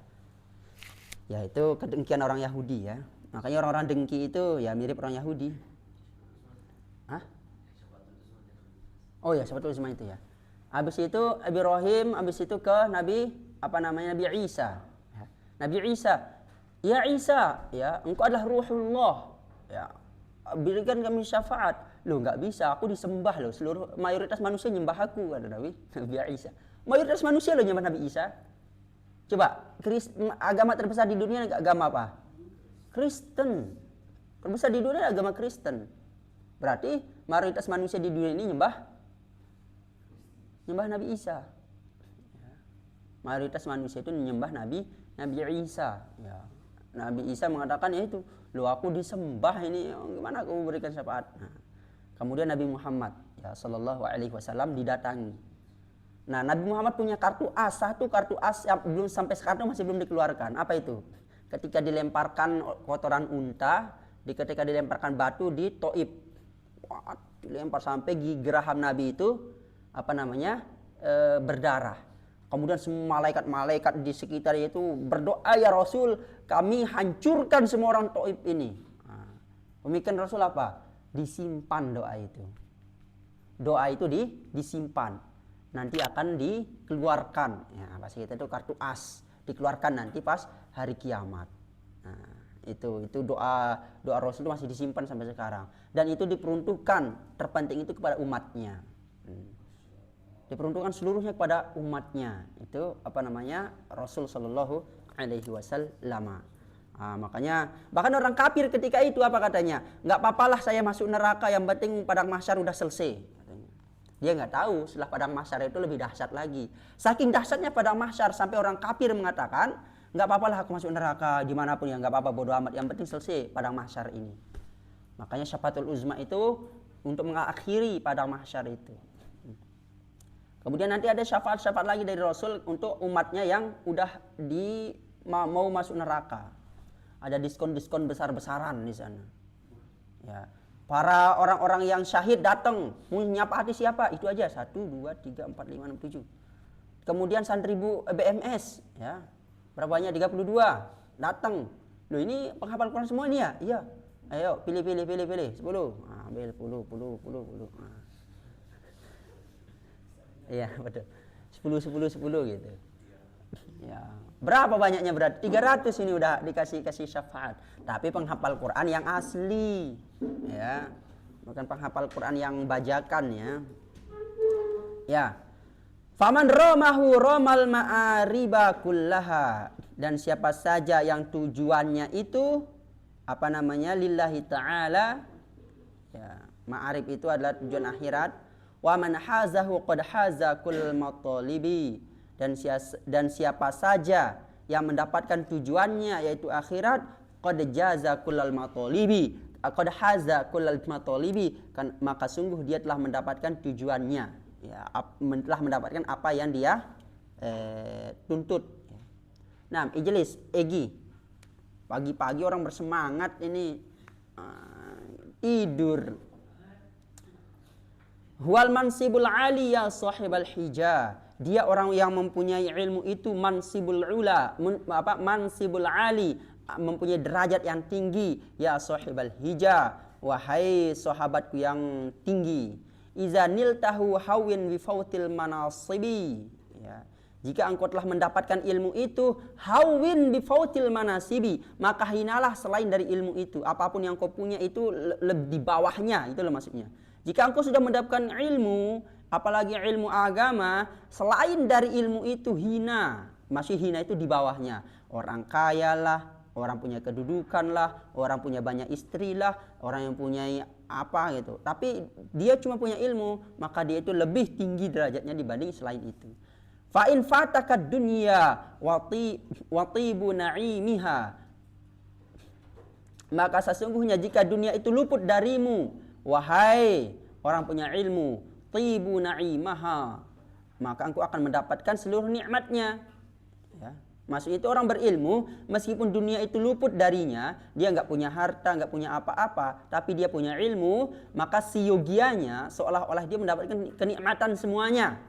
Ya itu kedengkian orang Yahudi ya. Makanya orang-orang dengki itu ya mirip orang Yahudi. Hah? Oh ya, sahabat Utsman itu ya. Habis itu Ibrahim, habis itu ke Nabi Nabi Isa. Ya. Nabi Isa, ya Isa, ya engkau adalah Ruhullah. Ya. Berikan kami syafaat. Loh enggak bisa, aku disembah loh. Seluruh mayoritas manusia nyembah aku kata Nabi Isa. Mayoritas manusia loh nyembah Nabi Isa. Coba, agama terbesar di dunia agama apa? Kristen. Terbesar di dunia agama Kristen. Berarti mayoritas manusia di dunia ini nyembah Nabi Isa. Ya. Mayoritas manusia itu menyembah Nabi Isa. Ya. Nabi Isa mengatakan ya itu, loh aku disembah ini, gimana aku memberikan syafaat? Nah, kemudian Nabi Muhammad ya sallallahu alaihi wasallam didatangi. Nah, Nabi Muhammad punya kartu as, satu kartu as yang belum sampai sekarang masih belum dikeluarkan. Apa itu? Ketika dilemparkan kotoran unta, ketika dilemparkan batu di Taif. Dilempar sampai gigi geraham Nabi itu berdarah. Kemudian semua malaikat-malaikat di sekitar itu berdoa, ya Rasul, kami hancurkan semua orang Taif ini. Nah, pemikiran Rasul apa? Disimpan doa itu. Doa itu disimpan. Nanti akan dikeluarkan. Ya, bahasa kita itu kartu as, dikeluarkan nanti pas hari kiamat. Nah, itu doa Rasul itu masih disimpan sampai sekarang. Dan itu diperuntukkan terpenting itu kepada umatnya. Diperuntukkan seluruhnya kepada umatnya. Itu Rasul sallallahu alaihi wasallam. Nah, makanya bahkan orang kafir ketika itu apa katanya? Enggak apa-apalah saya masuk neraka, yang penting padang mahsyar udah selesai katanya. Dia nggak tahu setelah padang mahsyar itu lebih dahsyat lagi. Saking dahsyatnya padang mahsyar sampai orang kafir mengatakan, nggak apa-apa lah aku masuk neraka dimanapun ya, nggak apa-apa, bodo amat, yang penting selesai padang mahsyar ini. Makanya syafaatul uzma itu untuk mengakhiri padang mahsyar itu. Kemudian nanti ada syafaat-syafaat lagi dari Rasul untuk umatnya yang udah mau masuk neraka. Ada diskon-diskon besar-besaran di sana. Ya. Para orang-orang yang syahid datang, mau nyapa hati siapa? Itu aja, 1, 2, 3, 4, 5, 6, 7. Kemudian santribu BMS, ya. Berapa banyak? 32. Datang. Loh, ini penghafal Quran semua ini ya? Iya. Ayo, pilih. 10. Nah, ambil 10. Nah. Iya, betul. 10 gitu. Ya. Berapa banyaknya berarti? 300 ini udah dikasih syafaat. Tapi penghafal Quran yang asli, ya. Bukan penghafal Quran yang bajakan, ya. Ya. Faman romahu romal ma'ariba kullaha. Dan siapa saja yang tujuannya itu lillahi ta'ala. Ya, ma'arib itu adalah tujuan akhirat. Wa man hazahu qad haza kull matalibi. Dan siapa saja yang mendapatkan tujuannya yaitu akhirat, qad jaza kullal matalibi, qad haza kullal matalibi, kan maka sungguh dia telah mendapatkan tujuannya, ya, telah mendapatkan apa yang dia tuntut. Nah, ijlis egi, pagi-pagi orang bersemangat ini tidur. Huwal mansibul ali ya sahibal hijah. Dia orang yang mempunyai ilmu itu mansibul ula, mansibul ali, mempunyai derajat yang tinggi. Ya sahibal hijah, wahai sahabatku yang tinggi. Iza niltahu hawin bifautil manasibi. Ya. Jika engkau telah mendapatkan ilmu itu, hawin bifautil manasibi, maka hinalah selain dari ilmu itu. Apapun yang kau punya itu lebih di bawahnya, itulah maksudnya. Jika engkau sudah mendapatkan ilmu, apalagi ilmu agama, selain dari ilmu itu hina. Masih hina itu di bawahnya. Orang kaya lah, orang punya kedudukan lah, orang punya banyak istri lah, orang yang punya apa gitu. Tapi dia cuma punya ilmu, maka dia itu lebih tinggi derajatnya dibanding selain itu. Fa in fatakad dunya wa tibu na'imiha. Maka sesungguhnya jika dunia itu luput darimu, wahai orang punya ilmu, tibu na'imaha, maka engkau akan mendapatkan seluruh nikmatnya. Ya. Maksudnya itu orang berilmu, meskipun dunia itu luput darinya, dia nggak punya harta, nggak punya apa-apa, tapi dia punya ilmu, maka siogianya seolah-olah dia mendapatkan kenikmatan semuanya.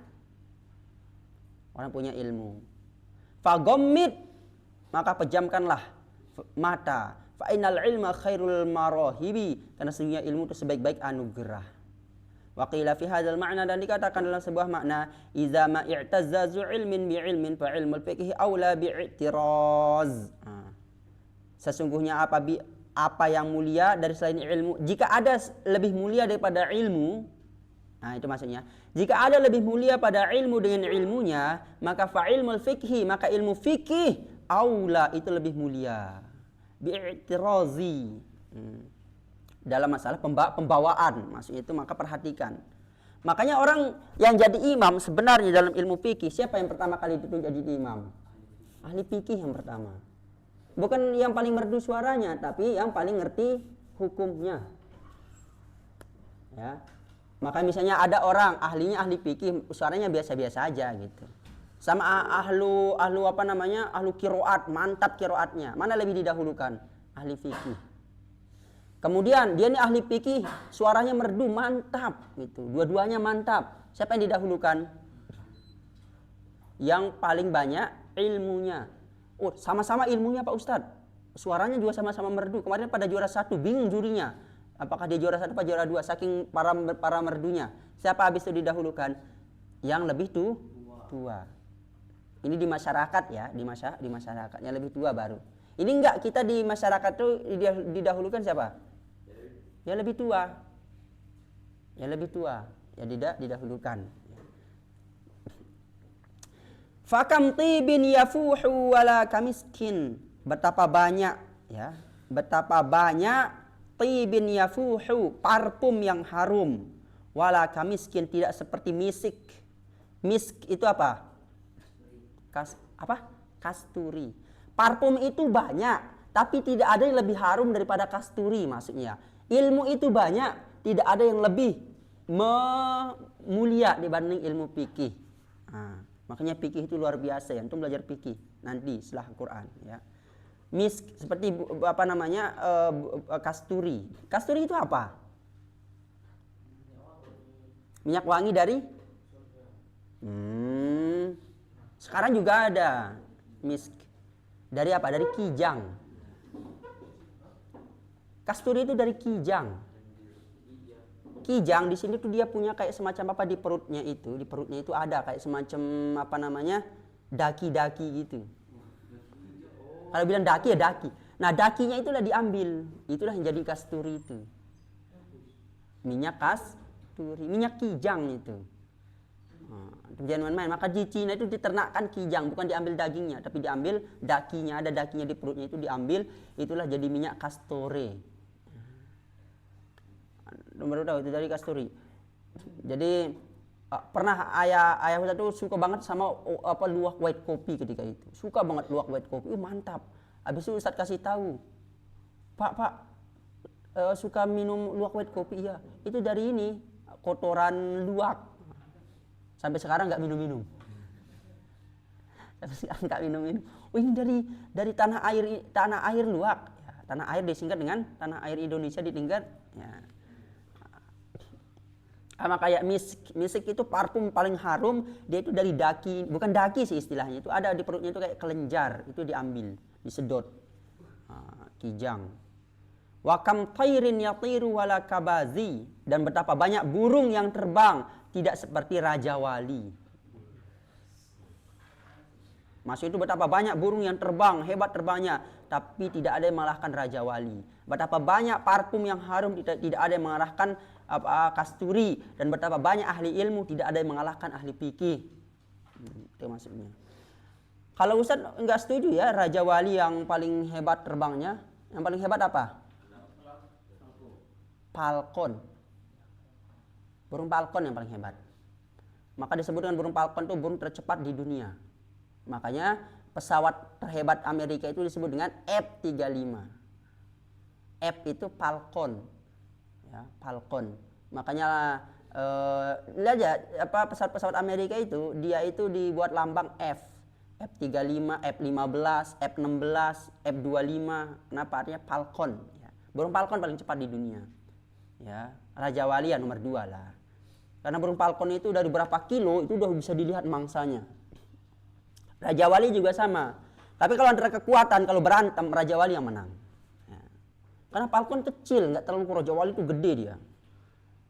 Orang punya ilmu. Fagommit, maka pejamkanlah mata. Fa innal ilma khairul marahibi, karena sesungguhnya ilmu itu sebaik-baik anugerah. Wa qila fi hadzal ma'na, dan dikatakan dalam sebuah makna, idza ma i'tazzazu ilmin bi ilmin fa ilmul fiqhi aula bi i'tiraz. Sesungguhnya apa yang mulia dari selain ilmu, jika ada lebih mulia daripada ilmu, nah itu maksudnya, jika ada lebih mulia pada ilmu dengan ilmunya, maka fa ilmul fiqhi, maka ilmu fikih aula itu lebih mulia bi i'tirazi. Dalam masalah pembawaan, maksudnya itu, maka perhatikan. Makanya orang yang jadi imam sebenarnya dalam ilmu fikih, siapa yang pertama kali ditunjuk jadi imam? Ahli fikih yang pertama. Bukan yang paling merdu suaranya, tapi yang paling ngerti hukumnya. Ya. Maka misalnya ada orang ahlinya ahli fikih, suaranya biasa-biasa aja gitu. Sama ahlu qiraat, mantap qiraatnya. Mana lebih didahulukan? Ahli fikih. Kemudian dia ini ahli fikih, suaranya merdu, mantap gitu. Dua-duanya mantap. Siapa yang didahulukan? Yang paling banyak ilmunya. Oh, sama-sama ilmunya Pak Ustadz. Suaranya juga sama-sama merdu. Kemarin pada juara 1 bingung jurinya. Apakah dia juara 1 atau juara 2 saking para merdunya. Siapa habis itu didahulukan? Yang lebih tua. Ini di masyarakat ya, di masyarakat yang lebih tua baru. Ini enggak, kita di masyarakat itu didahulukan siapa? Yang lebih tua. Yang lebih tua, ya didahulukan. Fakam tibin yafuhu wala kamiskin. Betapa banyak ya, betapa banyak tibin yafuhu, parfum yang harum, Wala kamiskin, tidak seperti misik. Misk itu apa? Kasturi. Parfum itu banyak, tapi tidak ada yang lebih harum daripada kasturi maksudnya. Ilmu itu banyak, tidak ada yang lebih mulia dibanding ilmu fikih. Nah, makanya fikih itu luar biasa ya. Antum belajar fikih nanti setelah Quran ya. Misk seperti kasturi. Kasturi itu apa? Minyak wangi dari sekarang juga ada misk dari apa? Dari kijang. Kasturi itu dari kijang. Kijang di sini tuh dia punya kayak semacam apa di perutnya itu. Di perutnya itu ada kayak semacam daki-daki gitu. Kalau bilang daki ya daki. Nah, dakinya itulah diambil. Itulah yang jadi kasturi itu. Minyak kasturi, minyak kijang itu. Jangan main-main. Maka di Cina itu diternakkan kijang, bukan diambil dagingnya, tapi diambil dakinya, ada dakinya di perutnya itu diambil, itulah jadi minyak kasturi. Baru tahu itu dari kasturi. Jadi pernah ayah Ustaz tuh suka banget sama luwak white kopi ketika itu. Suka banget luwak white kopi. Mantap. Habis itu Ustaz kasih tahu. Pak, suka minum luwak white kopi ya. Itu dari ini, kotoran luwak. Sampai sekarang nggak minum-minum. Oh, ini dari tanah air luwak. Ya, tanah air disingkat dengan tanah air Indonesia ditingkat. Ya. Sama kayak misik itu parfum paling harum, dia itu dari daki, bukan daki sih istilahnya, itu ada di perutnya itu kayak kelenjar, itu diambil, disedot. Kijang. Wa kam tairin yatiru wala kabazi, dan betapa banyak burung yang terbang, tidak seperti Raja Wali. Maksud itu betapa banyak burung yang terbang, hebat terbangnya, tapi tidak ada yang mengalahkan Raja Wali. Betapa banyak parfum yang harum, tidak ada yang mengalahkan kasturi, dan betapa banyak ahli ilmu, tidak ada yang mengalahkan ahli fikih. Itu maksudnya. Kalau Ustaz enggak setuju ya Raja Wali yang paling hebat terbangnya. Yang paling hebat apa? Falcon. Burung falcon yang paling hebat. Maka disebutkan burung falcon itu burung tercepat di dunia. Makanya pesawat terhebat Amerika itu disebut dengan F-35. F itu falcon. Ya, falcon. Makanya lihat ya pesawat-pesawat Amerika itu dia itu dibuat lambang F. F-35, F-15, F-16, F-25. Kenapa? Artinya falcon. Ya. Burung falcon paling cepat di dunia. Ya, Raja Wali ya nomor 2 lah. Karena burung falcon itu dari berapa kilo itu udah bisa dilihat mangsanya. Raja Wali juga sama. Tapi kalau antara kekuatan, kalau berantem Raja Wali yang menang. Ya. Karena falcon kecil, nggak terlalu Raja Wali itu gede dia.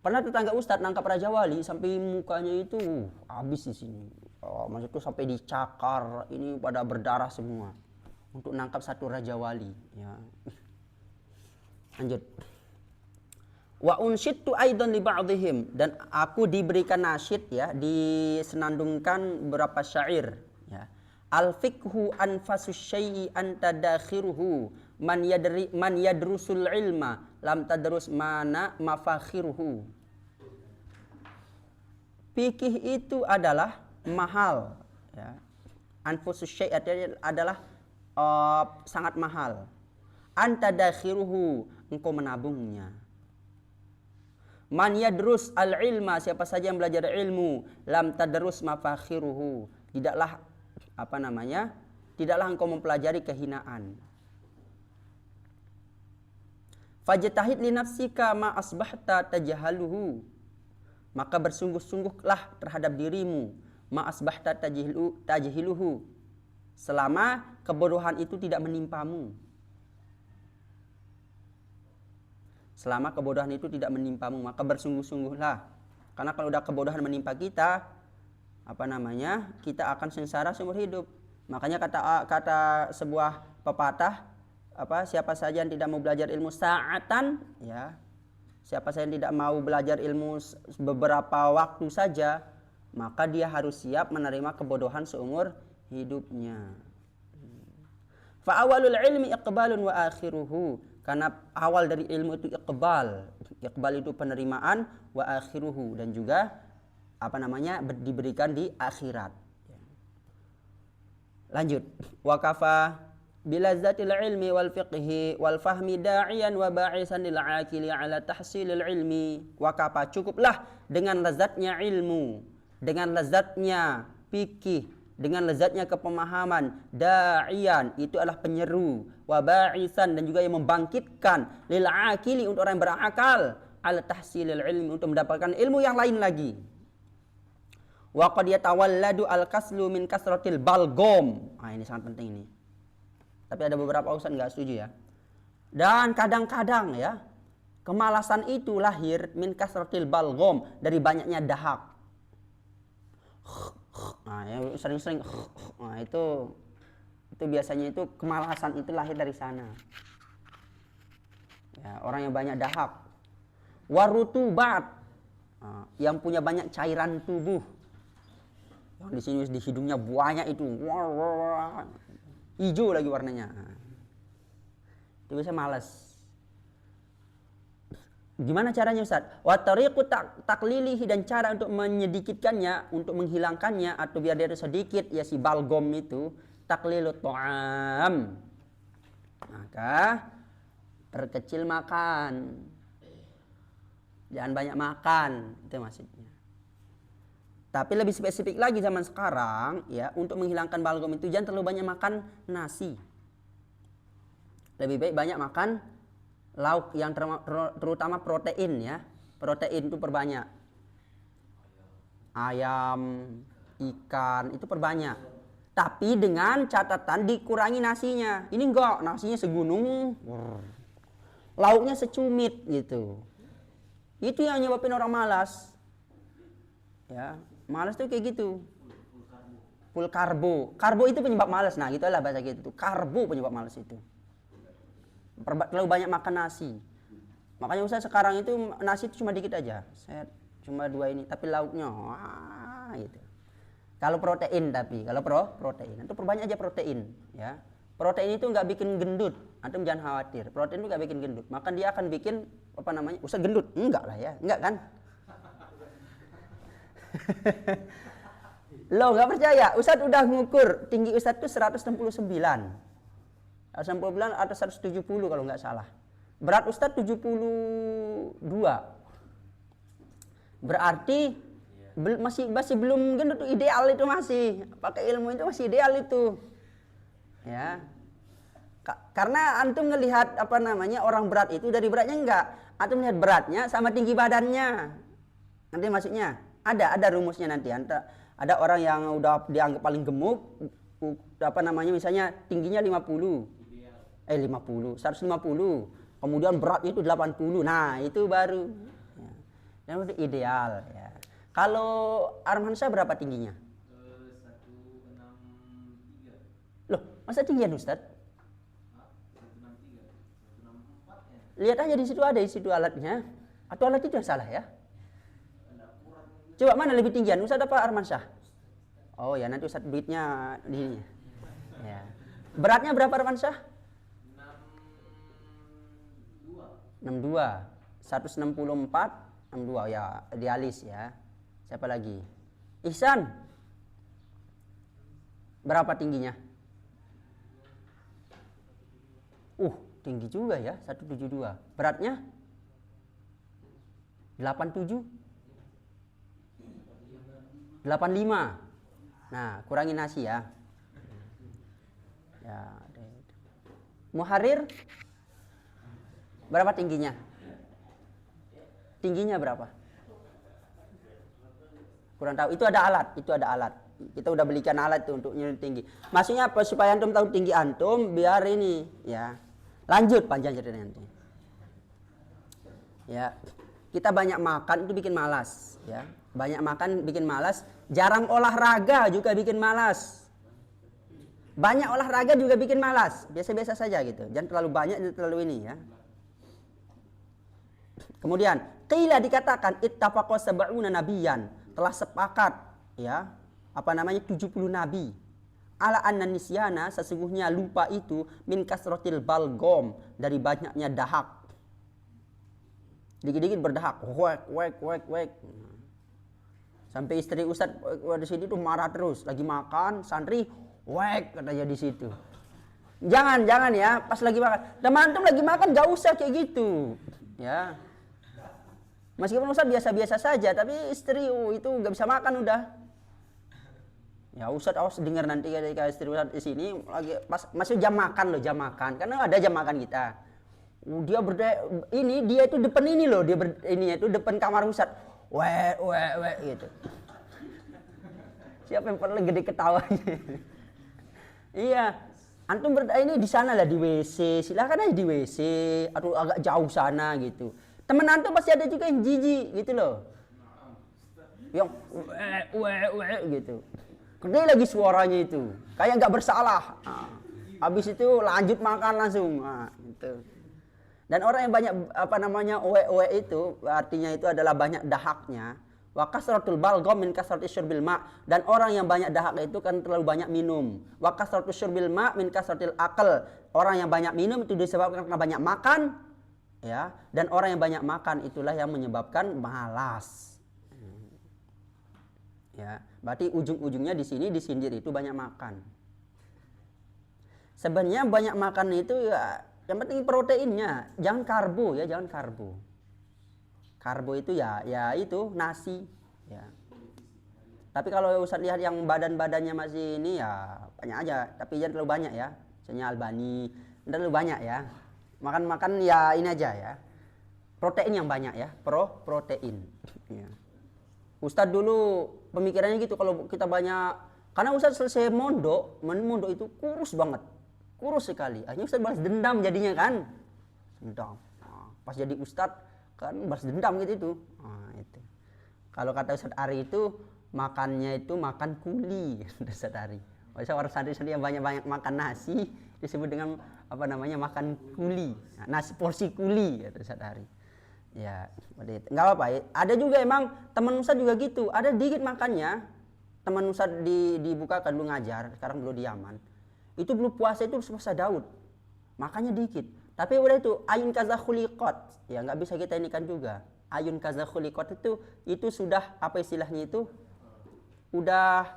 Pernah tetangga Ustadz nangkap Raja Wali sampai mukanya itu habis di sini. Maksudku sampai dicakar, ini pada berdarah semua untuk nangkap satu Raja Wali. Ya. Lanjut. Wa unsyidtu aidan li ba'dihim, dan aku diberikan nasyid ya, disenandungkan beberapa syair ya. Al fiqhu anfasus syai'i anta dakhiruhu man yadrusul ilma lam tadrus mana mafakhiruhu. Fikih itu adalah mahal ya. Anfasus syai' adalah sangat mahal. Anta dakhiruhu, engkau menabungnya. Man yadrus al-ilma, siapa saja yang belajar ilmu, lam tadrus mafakhiruhu, tidaklah tidaklah engkau mempelajari kehinaan. Fajtahid li nafsika ma asbahta tajhaluhu, maka bersungguh-sungguhlah terhadap dirimu, ma asbahta tajhiluhu, selama kebodohan itu tidak menimpamu. Selama kebodohan itu tidak menimpamu, maka bersungguh-sungguhlah. Karena kalau udah kebodohan menimpa kita, kita akan sengsara seumur hidup. Makanya kata sebuah pepatah, siapa saja yang tidak mau belajar ilmu sa'atan, ya. Siapa saja yang tidak mau belajar ilmu beberapa waktu saja, maka dia harus siap menerima kebodohan seumur hidupnya. Fa awalul ilmi iqbalun wa akhiruhu, karena awal dari ilmu itu iqbal, Iqbal itu penerimaan, wa akhiruhu, dan juga diberikan di akhirat. Lanjut. Wa kafa bilazzatil ilmi wal fiqhi wal fahmi da'iyan wa ba'isan lil 'aqili 'ala tahsilil ilmi. Wa kafa, cukuplah dengan lezatnya ilmu, dengan lezatnya fikih, dengan lezatnya kepemahaman. Da'iyan, itu adalah penyeru, wa ba'isan, dan juga yang membangkitkan, lil 'aqili, untuk orang yang berakal, 'ala tahsilil ilmi, untuk mendapatkan ilmu yang lain lagi. Wa qad yatawalladu al-kaslu min kasratil balgom. Ini sangat penting ini. Tapi ada beberapa ustaz enggak setuju ya. Dan kadang-kadang ya, kemalasan itu lahir min kasratil balgom, dari banyaknya dahak. Yang sering-sering itu biasanya itu kemalasan itu lahir dari sana. Ya, orang yang banyak dahak. Warutubat, yang punya banyak cairan tubuh. Yang di sini di hidungnya banyak itu, hijau lagi warnanya. Itu biasa malas. Gimana caranya Ustaz? Wa tariqu taklilihi, dan cara untuk menyedikitkannya, untuk menghilangkannya atau biar dia itu sedikit, ya si balgom itu, taklilut ta'am. Maka perkecil makan. Jangan banyak makan, itu maksudnya. Tapi lebih spesifik lagi zaman sekarang ya, untuk menghilangkan balgom itu jangan terlalu banyak makan nasi. Lebih baik banyak makan lauk yang terutama protein ya. Protein itu perbanyak. Ayam, ikan itu perbanyak. Tapi dengan catatan dikurangi nasinya. Ini enggak, nasinya segunung. Lauknya secumit gitu. Itu yang nyebabin orang malas. Ya, malas tuh kayak gitu. Full karbo. Karbo itu penyebab malas. Nah, gitulah bahasa gitu. Karbo penyebab malas itu. Terlalu banyak makan nasi. Makanya Ustaz sekarang itu nasi itu cuma dikit aja. Saya cuma 2 ini, tapi lauknya gitu. Kalau protein, tapi kalau protein itu perbanyak aja protein, ya. Protein itu nggak bikin gendut. Antum jangan khawatir. Protein itu nggak bikin gendut. Maka dia akan bikin Ustaz gendut. Enggak lah ya. Enggak kan? Loh, nggak percaya? Ustaz udah ngukur tinggi Ustaz itu 169. 169 atau 170 kalau nggak salah. Berat Ustaz 72. Berarti masih belum gendut, ideal itu masih. Pakai ilmu itu masih ideal itu. Ya. Karena antum ngelihat orang berat itu dari beratnya enggak. Antum lihat beratnya sama tinggi badannya. Nanti maksudnya ada rumusnya nanti. Ada orang yang udah dianggap paling gemuk, misalnya tingginya 150, 150. Kemudian beratnya itu 80. Nah, itu baru yang udah ideal ya. Kalau Armansyah berapa tingginya? 163. Loh, masa tinggian Ustaz? 163, 164 ya. Lihat aja di situ alatnya. Atau alat itu yang salah ya? Coba mana lebih tinggian, Ustaz apa Armansyah? Oh ya, nanti Ustaz duitnya di sini. Ya. Beratnya berapa Armansyah? 62. 164, 62 ya, idealis ya. Siapa lagi? Ihsan. Berapa tingginya? Tinggi juga ya, 172. Beratnya? 87. 85. Nah, kurangi nasi ya. Ya, Muharir berapa tingginya? Tingginya berapa? Kurang tahu. Itu ada alat. Kita udah belikan alat itu untuk nyuruh tinggi. Maksudnya apa? Supaya antum tahu tinggi antum, biar ini ya. Lanjut panjang ceritanya nanti. Ya. Kita banyak makan itu bikin malas, ya. Banyak makan bikin malas, jarang olahraga juga bikin malas. Banyak olahraga juga bikin malas. Biasa-biasa saja gitu. Jangan terlalu banyak, jangan terlalu ini ya. Kemudian, qila dikatakan ittafaqa sab'una nabiyan, telah sepakat ya, 70 nabi. Ala anna nisyana, sesungguhnya lupa itu min kasratil balgom, dari banyaknya dahak. Dikit-dikit berdahak, wek wek wek wek. Sampai istri Ustadz di sini tuh marah terus, lagi makan, santri wek katanya di situ. Jangan ya, pas lagi makan. Teman antum lagi makan gak usah kayak gitu. Ya. Meskipun Ustadz biasa-biasa saja, tapi istri itu gak bisa makan udah. Ya Ustadz awas dengar nanti ketika istri Ustadz di sini lagi pas masih jam makan loh, jam makan. Karena ada jam makan kita. Dia dia itu depan ini loh, ininya itu depan kamar Ustadz. Wek gitu. Siapa yang paling gede ketawanya? Iya. Antum ini di sana lah di WC, silakan aja di WC atau agak jauh sana gitu. Temen antum pasti ada juga yang jijik gitu loh. Yang gitu. Gede lagi suaranya itu. Kayak nggak bersalah. Nah, habis itu lanjut makan langsung. Nah, gitu. Dan orang yang banyak itu artinya itu adalah banyak dahaknya. Wa kasratul balgham min kasratis syurbil ma, dan orang yang banyak dahak itu kan terlalu banyak minum. Wa kasratus syurbil ma min kasratil akal, orang yang banyak minum itu disebabkan karena banyak makan, ya. Dan orang yang banyak makan itulah yang menyebabkan malas. Ya, berarti ujung-ujungnya di sini disindir itu banyak makan. Sebenarnya banyak makan itu ya yang penting proteinnya, jangan karbo ya, jangan karbo. Karbo itu ya itu nasi ya. Tapi kalau Ustaz lihat yang badan-badannya masih ini ya banyak aja, tapi jangan terlalu banyak ya. Misalnya Albani, jangan terlalu banyak ya. Makan-makan ya ini aja ya. Protein yang banyak ya, protein. Ya. Ustaz dulu pemikirannya gitu, kalau kita banyak, karena Ustaz selesai mondok itu kurus banget. Kurus sekali. Akhirnya Ustaz balas dendam jadinya kan. Dendam. Pas jadi Ustaz kan balas dendam gitu itu. Nah, itu. Kalau kata Ustaz Ari itu makannya itu makan kuli, Ustaz Ari. Masa orang santri yang banyak-banyak makan nasi disebut dengan makan kuli. Nah, nasi porsi kuli kata Ustaz Ari. Ya, seperti itu. Enggak apa-apa. Ada juga emang teman Ustaz juga gitu. Ada dikit makannya. Teman Ustaz dibukakan dulu ngajar, sekarang dulu di Yaman. Itu belum puasa itu puasa Daud. Makannya dikit. Tapi udah itu ayun kaza khuliqat, ya nggak bisa kita inikan juga. Ayun kaza khuliqat itu sudah apa istilahnya itu? Udah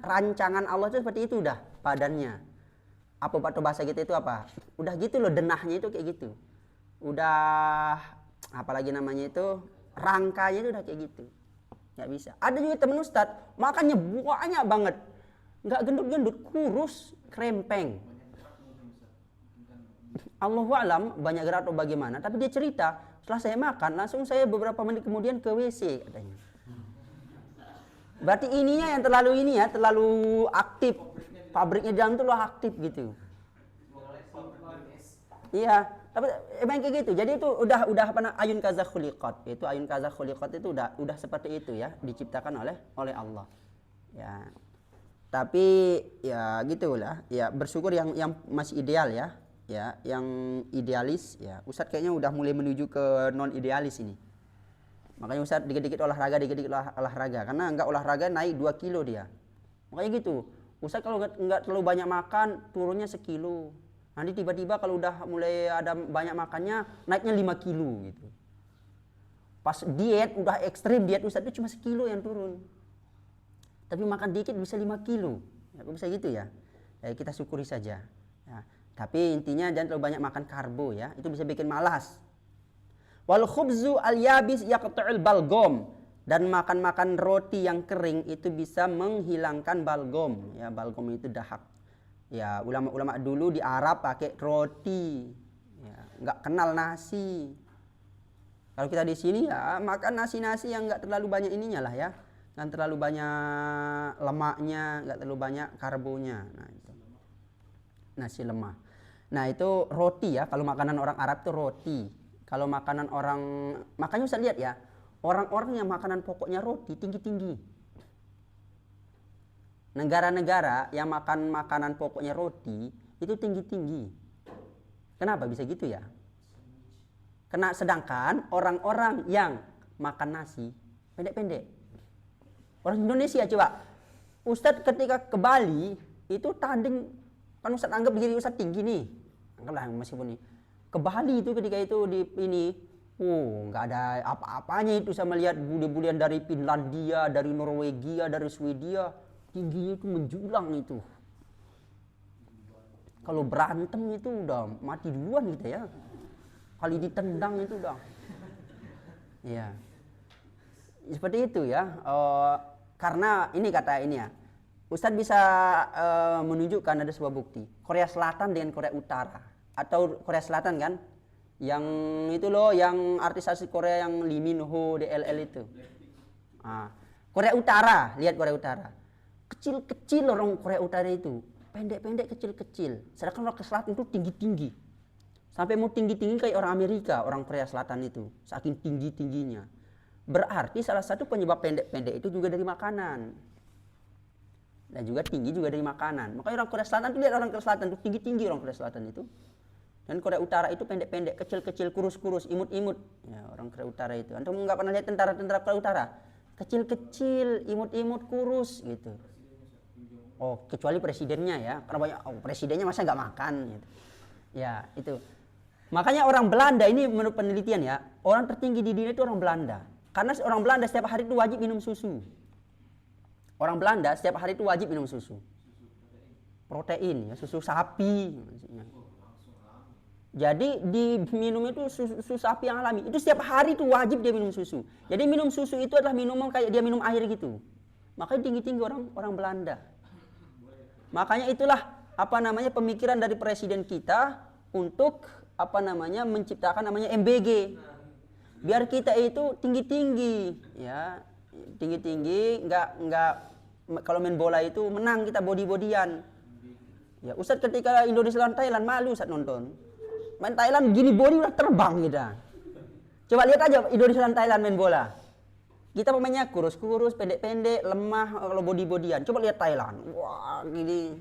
rancangan Allah itu seperti itu udah badannya. Apa bahasa kita itu apa? Udah gitu loh, denahnya itu kayak gitu. Udah apalagi namanya itu rangkanya itu udah kayak gitu. Nggak bisa. Ada juga temen Ustadz makannya banyak banget. Nggak gendut-gendut, kurus, krempeng. Allahu alam banyak gerak atau bagaimana, tapi dia cerita setelah saya makan langsung saya beberapa menit kemudian ke WC katanya. Berarti ininya yang terlalu aktif, pabriknya dalam tuh aktif gitu. Iya, tapi emang kayak gitu. Jadi itu udah ayun kaza khuliqat. Itu ayun kaza khuliqat itu udah seperti itu ya, diciptakan oleh Allah. Ya. Tapi ya gitulah, ya bersyukur yang masih ideal ya. Ya, yang idealis ya. Ustadz kayaknya udah mulai menuju ke non idealis ini. Makanya Ustadz dikit-dikit olahraga karena enggak olahraga naik 2 kilo dia. Makanya gitu. Ustadz kalau enggak terlalu banyak makan turunnya 1 kilo. Nanti tiba-tiba kalau udah mulai ada banyak makannya naiknya 5 kilo gitu. Pas diet udah ekstrim diet Ustadz itu cuma 1 kilo yang turun. Tapi makan dikit bisa 5 kilo. Ya, bisa gitu ya. Ya kita syukuri saja. Ya. Tapi intinya jangan terlalu banyak makan karbo ya, itu bisa bikin malas. Wal khubzu al yabis yaqta'ul balgom, dan makan roti yang kering itu bisa menghilangkan balgom. Ya, balgom itu dahak. Ya, ulama-ulama dulu di Arab pakai roti. Ya, enggak kenal nasi. Kalau kita di sini ya makan nasi-nasi yang enggak terlalu banyak ininya lah ya. Enggak terlalu banyak lemaknya, enggak terlalu banyak karbonya. Nah, itu. Nasi lemah. Nah itu roti ya, kalau makanan orang Arab itu roti. Kalau makanan orang, makanya Ustaz lihat ya, orang-orang yang makanan pokoknya roti tinggi-tinggi. Negara-negara yang makan makanan pokoknya roti itu tinggi-tinggi. Kenapa bisa gitu ya? Karena sedangkan orang-orang yang makan nasi pendek-pendek. Orang Indonesia coba, Ustadz ketika ke Bali itu tanding, kan Ustadz anggap diri Ustadz tinggi nih. Anggaplah meskipun nih. Ke Bali itu ketika itu di ini Nggak ada apa-apanya itu sama lihat bule-bulean dari Finlandia, dari Norwegia, dari Swedia. Tingginya itu menjulang itu. Kalau berantem itu udah mati duluan kita ya. Kali ditendang itu udah. Ya. Seperti itu ya. Karena ini kata ini ya. Ustadz bisa menunjukkan ada sebuah bukti. Korea Selatan dengan Korea Utara. Atau Korea Selatan kan. Yang itu loh, yang artis asli Korea yang Lee Min Ho, DLL itu. Korea Utara, lihat Korea Utara. Kecil-kecil orang Korea Utara itu. Pendek-pendek, kecil-kecil. Sedangkan orang Korea Selatan itu tinggi-tinggi. Sampai mau tinggi-tinggi kayak orang Amerika, orang Korea Selatan itu. Saking tinggi-tingginya. Berarti salah satu penyebab pendek-pendek itu juga dari makanan. Dan juga tinggi juga dari makanan. Makanya orang Korea Selatan itu lihat orang Korea Selatan itu tinggi-tinggi orang Korea Selatan itu. Dan Korea Utara itu pendek-pendek, kecil-kecil, kurus-kurus, imut-imut. Ya, orang Korea Utara itu. Antum nggak pernah lihat tentara-tentara Korea Utara? Kecil-kecil, imut-imut, kurus gitu. Oh, kecuali presidennya ya. Karena banyak presidennya masa nggak makan gitu. Ya, itu. Makanya orang Belanda ini menurut penelitian ya, orang tertinggi di dunia itu orang Belanda. Karena orang Belanda setiap hari itu wajib minum susu. Orang Belanda setiap hari itu wajib minum susu. Protein ya, susu sapi maksudnya. Jadi diminum itu susu sapi yang alami. Itu setiap hari itu wajib dia minum susu. Jadi minum susu itu adalah minuman kayak dia minum air gitu. Makanya tinggi-tinggi orang Belanda. Makanya itulah pemikiran dari presiden kita untuk menciptakan namanya MBG. Biar kita itu tinggi-tinggi ya. Tinggi-tinggi, nggak kalau main bola itu menang kita body-bodyan. Ya, Ustadz ketika Indonesia lawan Thailand malu Ustadz nonton. Main Thailand gini body udah terbang kita. Coba lihat aja Indonesia dan Thailand main bola. Kita pemainnya kurus-kurus, pendek-pendek, lemah kalau body-bodyan. Coba lihat Thailand. Wah, gini.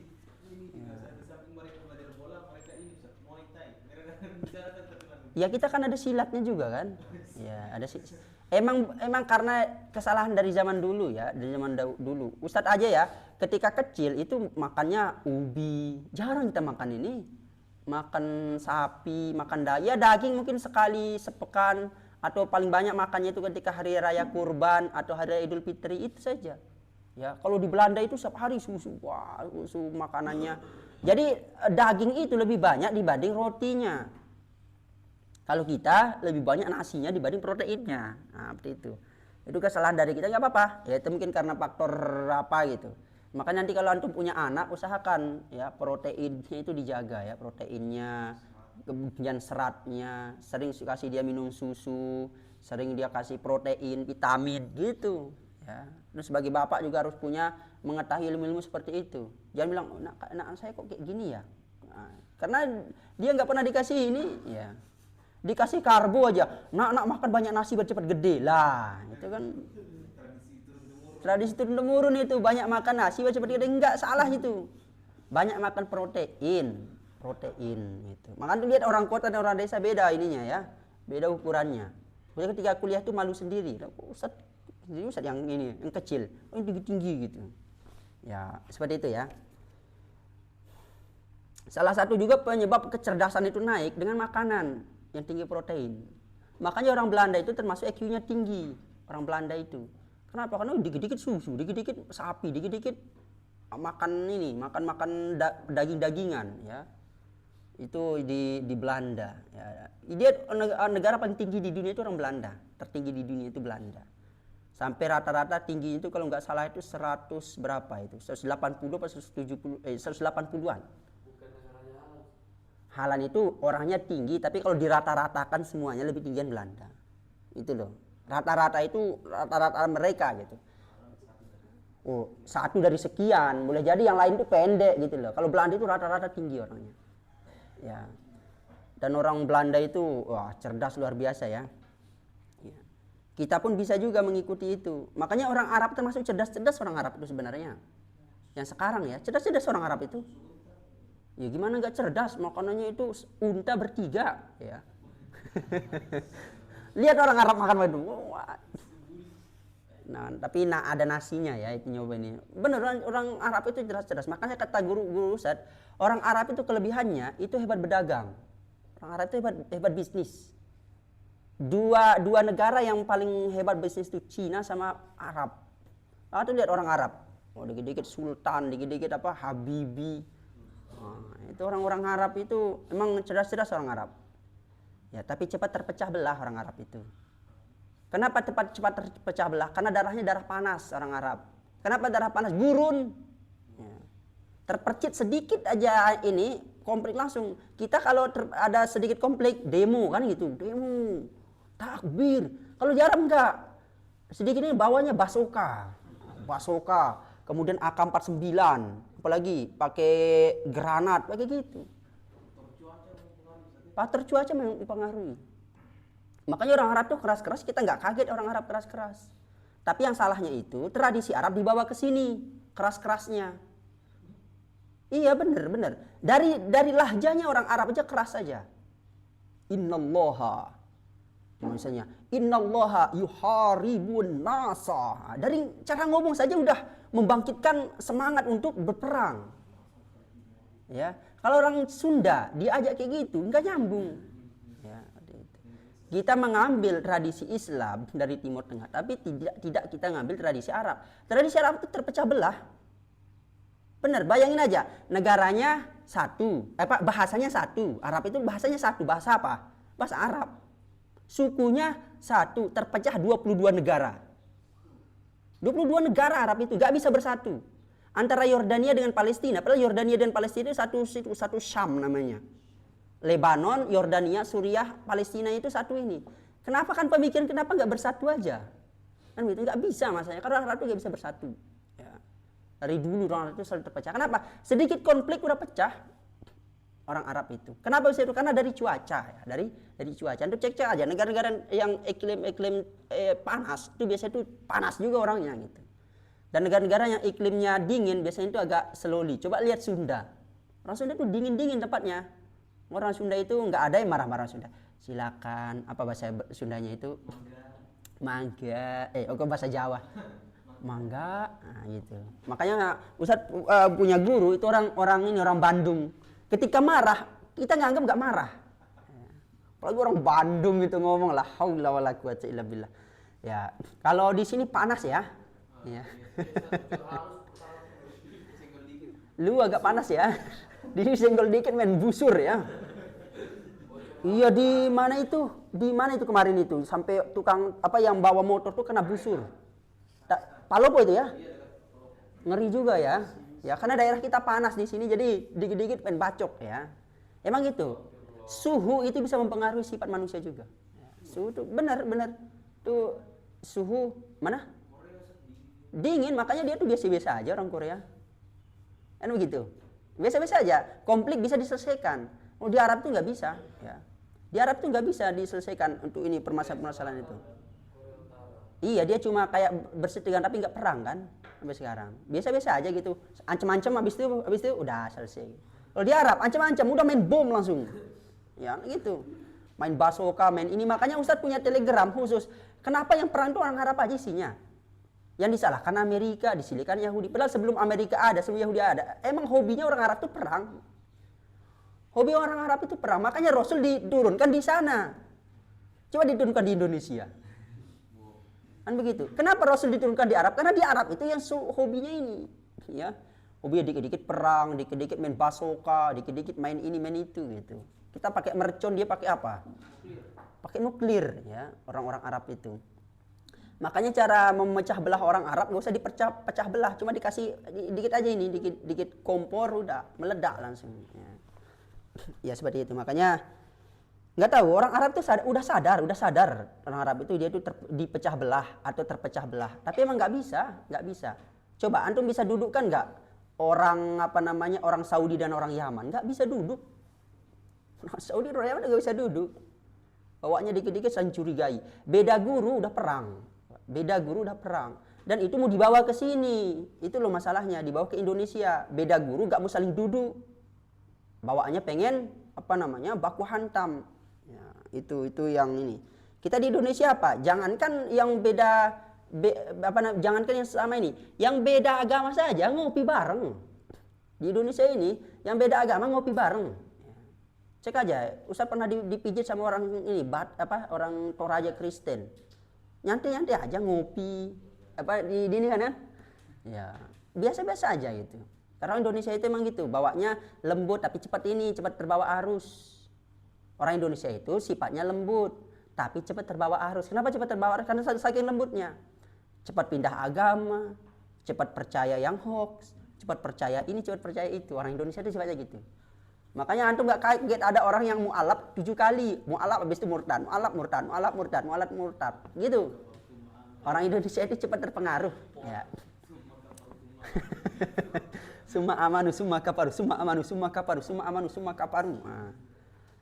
Ya kita kan ada silatnya juga kan. Ya, ada sih. Emang karena kesalahan dari zaman dulu ya, dari zaman dulu. Ustadz aja ya, ketika kecil itu makannya ubi. Jarang kita makan ini. Makan sapi, makan daging mungkin sekali sepekan atau paling banyak makannya itu ketika hari raya kurban atau hari raya Idul Fitri itu saja. Ya, kalau di Belanda itu setiap hari susu, wah, susu makanannya. Jadi daging itu lebih banyak dibanding rotinya. Kalau kita lebih banyak nasinya dibanding proteinnya. Nah, seperti itu. Itu kesalahan dari kita, nggak apa-apa. Ya itu mungkin karena faktor apa gitu. Makanya nanti kalau antum punya anak usahakan ya proteinnya itu dijaga ya, proteinnya, kemudian seratnya, sering kasih dia minum susu, sering dia kasih protein, vitamin gitu ya. Terus sebagai bapak juga harus punya mengetahui ilmu-ilmu seperti itu. Jangan bilang anak saya kok kayak gini ya. Nah, karena dia nggak pernah dikasih ini ya. Dikasih karbo aja. Nak makan banyak nasi biar cepat gede lah. Itu kan tradisi turun-temurun itu, banyak makan nasi biar cepat gede, enggak salah itu. Banyak makan protein itu. Makanya lihat orang kota dan orang desa beda ininya ya. Beda ukurannya. Ketika kuliah tuh malu sendiri. Ustadz yang ini, yang kecil, yang tinggi-tinggi gitu. Ya, seperti itu ya. Salah satu juga penyebab kecerdasan itu naik dengan makanan yang tinggi protein. Makanya orang Belanda itu termasuk IQ-nya tinggi. Orang Belanda itu. Kenapa? Karena dikit-dikit susu, dikit-dikit sapi, dikit-dikit makan daging-dagingan ya. Itu di Belanda ya. Dia negara paling tinggi di dunia itu orang Belanda. Tertinggi di dunia itu Belanda. Sampai rata-rata tinggi itu kalau nggak salah itu 100 berapa itu? 180 atau 180-an. Halan itu orangnya tinggi, tapi kalau dirata-ratakan semuanya lebih tinggian Belanda. Itu loh. Rata-rata itu rata-rata mereka gitu. Oh, satu dari sekian, boleh jadi yang lain itu pendek gitu loh. Kalau Belanda itu rata-rata tinggi orangnya. Ya. Dan orang Belanda itu wah, cerdas luar biasa ya. Ya. Kita pun bisa juga mengikuti itu. Makanya orang Arab termasuk cerdas-cerdas orang Arab itu sebenarnya. Yang sekarang ya, cerdas-cerdas orang Arab itu. Ya gimana nggak cerdas, makanannya itu unta bertiga ya. Lihat orang Arab makan itu. Nah, tapi ada nasinya ya itu nyoba ini. Benar orang Arab itu cerdas-cerdas. Makanya kata guru Ustadz, orang Arab itu kelebihannya itu hebat berdagang. Orang Arab itu hebat bisnis. dua negara yang paling hebat bisnis itu Cina sama Arab. Tuh lihat orang Arab, dikit-dikit sultan, dikit-dikit apa Habibi. Itu orang-orang Arab itu emang cerdas-cerdas orang Arab. Ya, tapi cepat terpecah belah orang Arab itu. Kenapa cepat terpecah belah? Karena darahnya darah panas orang Arab. Kenapa darah panas? Gurun. Ya. Terpercit sedikit aja ini konflik langsung. Kita kalau ada sedikit konflik demo kan gitu, demo, takbir. Kalau di Arab enggak. Sedikit ini bawahnya basoka, kemudian AK-49, apalagi pakai granat, pakai gitu. Faktor cuaca mempengaruhi. Makanya orang Arab tuh keras-keras, kita nggak kaget orang Arab keras-keras. Tapi yang salahnya itu tradisi Arab dibawa ke sini, keras-kerasnya. Iya benar. Dari lahjanya orang Arab aja keras saja. Innallaha, misalnya innallaha yuharibun nasa. Dari cara ngomong saja udah membangkitkan semangat untuk berperang. Ya, kalau orang Sunda diajak kayak gitu nggak nyambung. Ya, kita mengambil tradisi Islam dari Timur Tengah, tapi tidak kita ngambil tradisi Arab. Tradisi Arab itu terpecah belah. Benar, bayangin aja, negaranya satu, bahasanya satu. Arab itu bahasanya satu, bahasa apa? Bahasa Arab. Sukunya satu, terpecah 22 negara. 22 negara Arab itu nggak bisa bersatu. Antara Yordania dengan Palestina, padahal Yordania dan Palestina satu Syam namanya. Lebanon, Yordania, Suriah, Palestina itu satu ini. Kenapa kan pemikiran kenapa nggak bersatu aja? Kan gitu nggak bisa masanya. Karena orang Arab itu nggak bisa bersatu. Ya. Dari dulu orang Arab itu selalu terpecah. Kenapa? Sedikit konflik udah pecah orang Arab itu. Kenapa bisa itu? Karena dari cuaca, ya. dari cuaca. Untuk cek aja negara-negara yang iklim panas itu biasanya itu panas juga orangnya gitu. Dan negara-negara yang iklimnya dingin biasanya itu agak slowly. Coba lihat Sunda. Orang Sunda itu dingin-dingin tempatnya. Orang Sunda itu nggak ada yang marah-marah Sunda. Silakan, apa bahasa Sundanya itu? Mangga. Kok bahasa Jawa? Mangga. Nah, gitu. Makanya Ustadz punya guru itu orang Bandung. Ketika marah, kita nganggap nggak marah. Apalagi orang Bandung itu ngomong la haula wala quwata illa billah. Ya, kalau di sini panas ya. Ya. Lu agak panas ya. Di sini senggol dikit main busur ya. Iya di mana itu? Di mana itu kemarin itu? Sampai tukang apa yang bawa motor tuh kena busur. Palopo itu ya? Ngeri juga ya. Ya karena daerah kita panas di sini jadi dikit-dikit main bacok ya. Emang gitu. Suhu itu bisa mempengaruhi sifat manusia juga. Suhu itu benar. Tuh suhu mana? Dingin, makanya dia tuh biasa-biasa aja orang Korea. Kan begitu. Biasa-biasa aja. Konflik bisa diselesaikan. Di Arab tuh nggak bisa. Ya. Di Arab tuh nggak bisa diselesaikan untuk ini permasalahan itu. Iya, dia cuma kayak bersitegang tapi nggak perang kan sampai sekarang. Biasa-biasa aja gitu. Ancam-ancam habis itu udah selesai. Kalau di Arab ancam-ancam udah main bom langsung. Ya gitu. Main basoka, main ini. Makanya Ustadz punya telegram khusus. Kenapa yang perang itu orang Arab aja isinya? Yang disalahkan Amerika, disilihkan Yahudi. Padahal sebelum Amerika ada, sebelum Yahudi ada. Emang hobinya orang Arab itu perang. Hobi orang Arab itu perang. Makanya Rasul diturunkan di sana. Coba diturunkan di Indonesia. Kan begitu. Kenapa Rasul diturunkan di Arab? Karena di Arab itu yang hobinya ini. Ya. Hobinya dikit-dikit perang, dikit-dikit main basoka, dikit-dikit main ini, main itu gitu. Kita pakai mercon, dia pakai apa? Pakai nuklir ya, orang-orang Arab itu. Makanya cara memecah belah orang Arab gak usah dipecah belah, cuma dikasih dikit aja ini, dikit kompor udah meledak langsung. Ya seperti itu. Makanya nggak tahu orang Arab tuh udah sadar orang Arab itu dia tuh dipecah belah atau terpecah belah. Tapi emang nggak bisa. Coba antum bisa dudukkan nggak orang orang Saudi dan orang Yaman? Nggak bisa duduk. Saudi dan orang Yaman nggak bisa duduk. Bawanya dikit-dikit sancurigai. Beda guru udah perang. Dan itu mau dibawa ke sini. Itu loh masalahnya, dibawa ke Indonesia. Beda guru gak mau saling duduk. Bawaannya pengen baku hantam. Ya, itu yang ini. Kita di Indonesia apa? Jangankan yang jangankan yang sama ini, yang beda agama saja ngopi bareng. Di Indonesia ini yang beda agama ngopi bareng. Cek aja, Ustaz pernah dipijit sama orang ini, orang Toraja Kristen. Nyantai-nyantai aja ngopi, di ini kan ya. Ya, biasa-biasa aja gitu. Karena Indonesia itu emang gitu, bawanya lembut tapi cepat terbawa arus. Orang Indonesia itu sifatnya lembut, tapi cepat terbawa arus. Kenapa cepat terbawa arus? Karena saking lembutnya. Cepat pindah agama, cepat percaya yang hoax, cepat percaya ini, cepat percaya itu. Orang Indonesia itu sifatnya gitu. Makanya antum gak kaget ada orang yang mu'alaf 7 kali. Mu'alaf habis itu murtad, mu'alaf murtad. Gitu. Orang Indonesia itu cepat terpengaruh. Ya. Summa amanu, summa kafaru, summa amanu, summa kafaru, summa amanu, summa kafaru. Nah,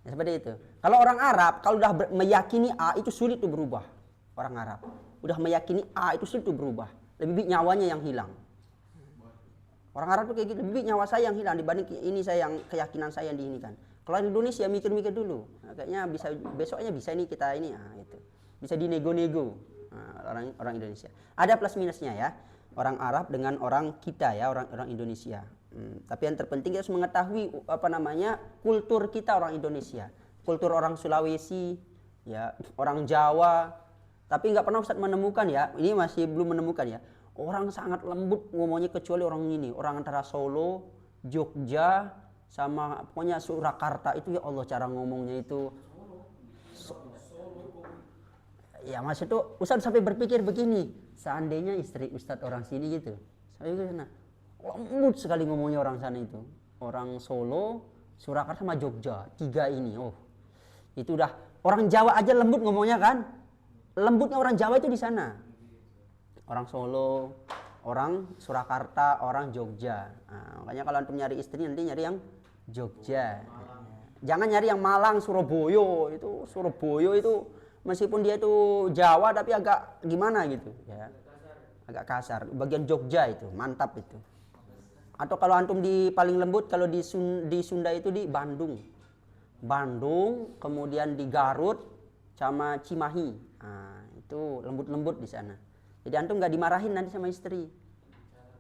ya seperti itu. Kalau orang Arab, kalau udah meyakini A itu sulit tuh berubah. Orang Arab. Udah meyakini A itu sulit tuh berubah. Lebih nyawanya yang hilang. Orang Arab tuh kayak gitu, lebih nyawa saya yang hilang dibanding ini saya yang keyakinan saya yang diinikan. Kalau di Indonesia mikir-mikir dulu, nah, kayaknya bisa besoknya bisa ini kita ini, itu bisa dinego-nego. Nah, orang Indonesia. Ada plus minusnya ya, orang Arab dengan orang kita ya, orang Indonesia. Tapi yang terpenting kita harus mengetahui kultur kita orang Indonesia, kultur orang Sulawesi, ya orang Jawa. Tapi nggak pernah Ustaz menemukan ya, ini masih belum menemukan ya. Orang sangat lembut ngomongnya kecuali orang ini, orang antara Solo, Jogja, sama pokoknya Surakarta itu ya Allah cara ngomongnya itu. Ya maksud itu Ustaz sampai berpikir begini, seandainya istri Ustaz orang sini gitu, saya ke sana, lembut sekali ngomongnya orang sana itu, orang Solo, Surakarta sama Jogja, 3 ini, itu udah orang Jawa aja lembut ngomongnya kan, lembutnya orang Jawa itu di sana. Orang Solo, orang Surakarta, orang Jogja. Nah, makanya kalau antum nyari istri nanti nyari yang Jogja. Jangan nyari yang Malang, Surabaya. Surabaya itu meskipun dia itu Jawa tapi agak gimana gitu ya. Agak kasar. Bagian Jogja itu mantap itu. Atau kalau antum di paling lembut kalau di Sunda itu di Bandung. Bandung, kemudian di Garut sama Cimahi. Nah, itu lembut-lembut di sana. Jadi antum nggak dimarahin nanti sama istri.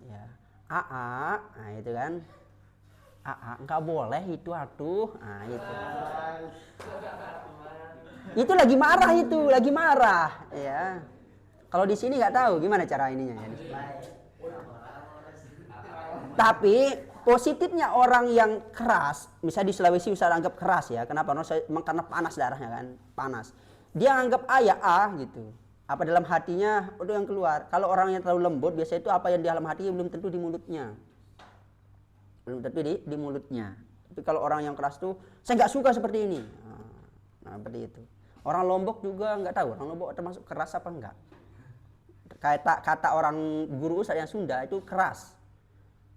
Ya, nah itu kan. Nggak boleh itu atuh. Nah itu. Itu lagi marah ya. Kalau di sini nggak tahu gimana cara ininya ya. Tapi positifnya orang yang keras, misalnya di Sulawesi Ustaz anggap keras ya. Kenapa? Karena panas darahnya kan, panas. Dia anggap A gitu. Apa dalam hatinya itu yang keluar. Kalau orang yang terlalu lembut biasanya itu apa yang di dalam hatinya belum tentu di mulutnya. Belum tentu di mulutnya. Tapi kalau orang yang keras tuh saya nggak suka seperti ini. Nah, seperti itu. Orang Lombok juga nggak tahu. Orang Lombok termasuk keras apa enggak. Kata orang guru Ustaz yang Sunda itu keras.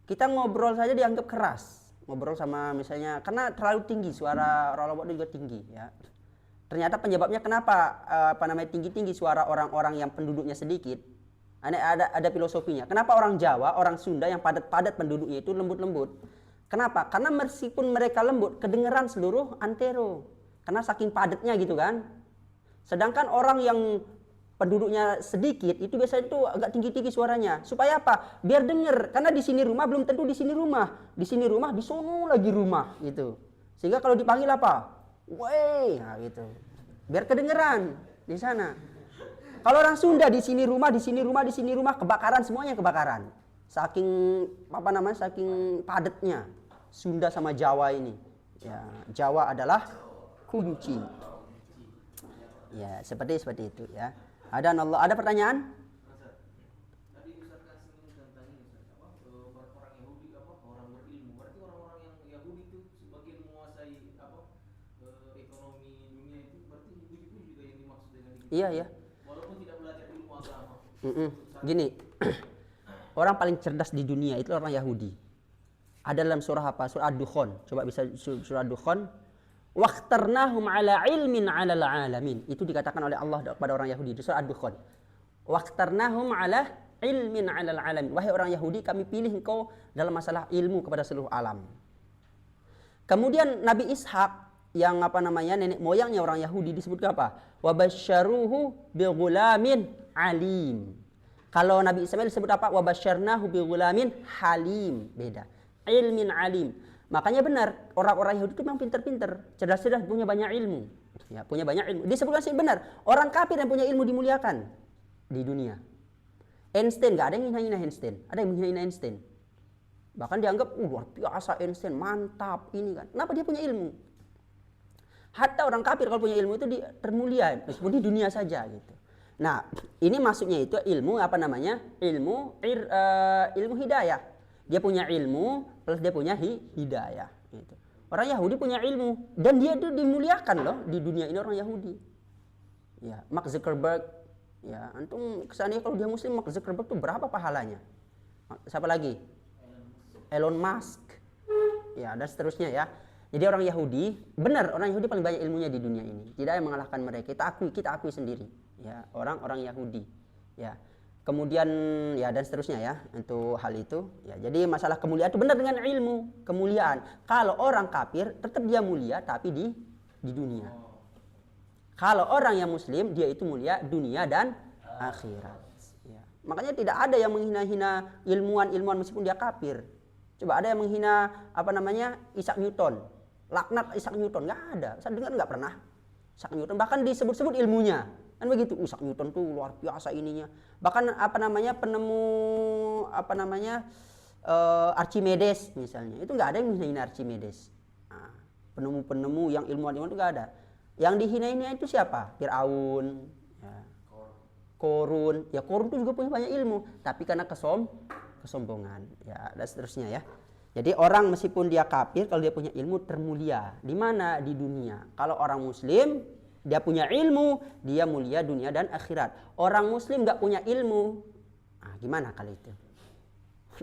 Kita ngobrol saja dianggap keras. Ngobrol sama misalnya karena terlalu tinggi suara orang Lombok juga tinggi ya. Ternyata penyebabnya kenapa tinggi-tinggi suara orang-orang yang penduduknya sedikit. Ada filosofinya. Kenapa orang Jawa, orang Sunda yang padat-padat penduduknya itu lembut-lembut? Kenapa? Karena meskipun mereka lembut, kedengeran seluruh antero. Karena saking padatnya gitu kan. Sedangkan orang yang penduduknya sedikit itu biasanya itu agak tinggi-tinggi suaranya. Supaya apa? Biar denger. Karena di sini rumah belum tentu di sini rumah. Di sini rumah, di sono lagi rumah gitu. Sehingga kalau dipanggil apa? Woi, nah gitu. Biar kedengeran di sana. Kalau orang Sunda di sini rumah, di sini rumah, di sini rumah, kebakaran semuanya kebakaran. Saking saking padatnya Sunda sama Jawa ini. Ya, Jawa adalah kunci. Ya, seperti itu ya. Ada pertanyaan? Tadi Ustaz kasih tentang ini orang Yahudi orang berilmu. Berarti orang-orang yang Yahudi itu sebagian menguasai ekonomi dunia itu berarti itu juga yang dimaksud dengan itu. Iya. Walaupun tidak belajar ilmu agama. Gini. Orang paling cerdas di dunia itu orang Yahudi. Ada dalam surah apa? Surah Ad-Dukhan. Coba bisa surah Ad-Dukhan. Waqtarnahum ala ilmin 'alal 'alamin. Itu dikatakan oleh Allah kepada orang Yahudi di surah Ad-Dukhan. Waqtarnahum ala ilmin 'alal 'alamin. Wahai orang Yahudi, kami pilih engkau dalam masalah ilmu kepada seluruh alam. Kemudian Nabi Ishak yang nenek moyangnya orang Yahudi disebutkan apa? Wa basyaruhu bighulamin alim. Kalau Nabi Ismail disebut apa? Wa basyarnahu bighulamin halim. Beda. Ilmin alim. Makanya benar, orang-orang Yahudi itu memang pinter-pinter, cerdas-cerdas, punya banyak ilmu. Ya, punya banyak ilmu. Disebutkan sih benar, orang kafir yang punya ilmu dimuliakan di dunia. Einstein, nggak ada yang hina-hina Einstein. Ada yang menghina Einstein. Bahkan dianggap, luar biasa Einstein, mantap ini kan. Kenapa dia punya ilmu? Hatta orang kafir kalau punya ilmu itu termulia, meskipun di dunia saja gitu. Nah, ini maksudnya itu ilmu apa namanya? Ilmu hidayah. Dia punya ilmu plus dia punya hidayah. Gitu. Orang Yahudi punya ilmu dan dia itu dimuliakan loh di dunia ini orang Yahudi. Ya, Mark Zuckerberg. Ya, antum kesannya kalau dia Muslim Mark Zuckerberg itu berapa pahalanya? Siapa lagi? Elon Musk. Ya, dan seterusnya ya. Jadi orang Yahudi, benar orang Yahudi paling banyak ilmunya di dunia ini. Tidak ada yang mengalahkan mereka. Kita akui sendiri. Ya, orang-orang Yahudi. Ya. Kemudian ya dan seterusnya ya untuk hal itu. Ya, jadi masalah kemuliaan itu benar dengan ilmu, kemuliaan. Kalau orang kafir tetap dia mulia tapi di dunia. Kalau orang yang muslim dia itu mulia dunia dan akhirat. Ya. Makanya tidak ada yang menghina-hina ilmuwan meskipun dia kafir. Coba ada yang menghina apa namanya Isaac Newton. Laknat Isaac Newton, nggak ada. Saya dengar nggak pernah. Isaac Newton bahkan disebut-sebut ilmunya, kan begitu. Isaac Newton tuh luar biasa ininya. Bahkan apa namanya penemu Archimedes misalnya, itu nggak ada yang menghina Archimedes. Nah, penemu-penemu yang ilmuwan itu nggak ada. Yang dihina-hina itu siapa? Fir'aun, ya. Korun. Ya Korun itu juga punya banyak ilmu, tapi karena kesombongan, ya dan seterusnya ya. Jadi orang meskipun dia kafir kalau dia punya ilmu termulia. Di mana? Di dunia. Kalau orang muslim dia punya ilmu, dia mulia dunia dan akhirat. Orang muslim nggak punya ilmu, gimana kalau itu?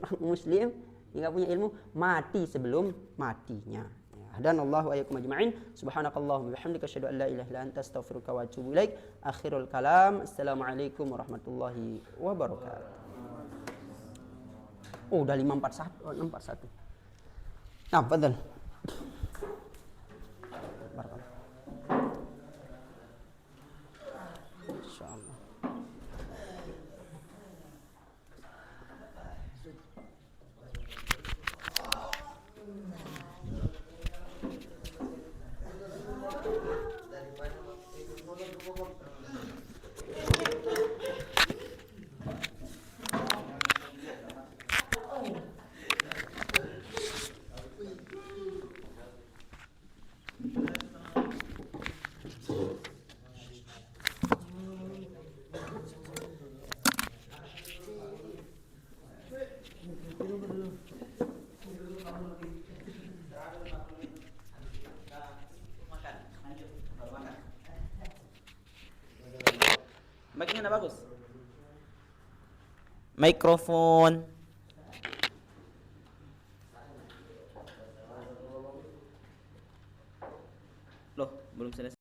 Orang muslim nggak punya ilmu mati sebelum matinya. Dan Allahu ayyakum ajma'in. Subhanakallahumma bihamdika asyhadu an la ilaha illa anta astaghfiruka wa atubu ilaik. Akhirul kalam. Assalamualaikum warahmatullahi wabarakatuh. Oh, udah 541. Nah, betul. Insyaallah. Mic-nya udah bagus. Mikrofon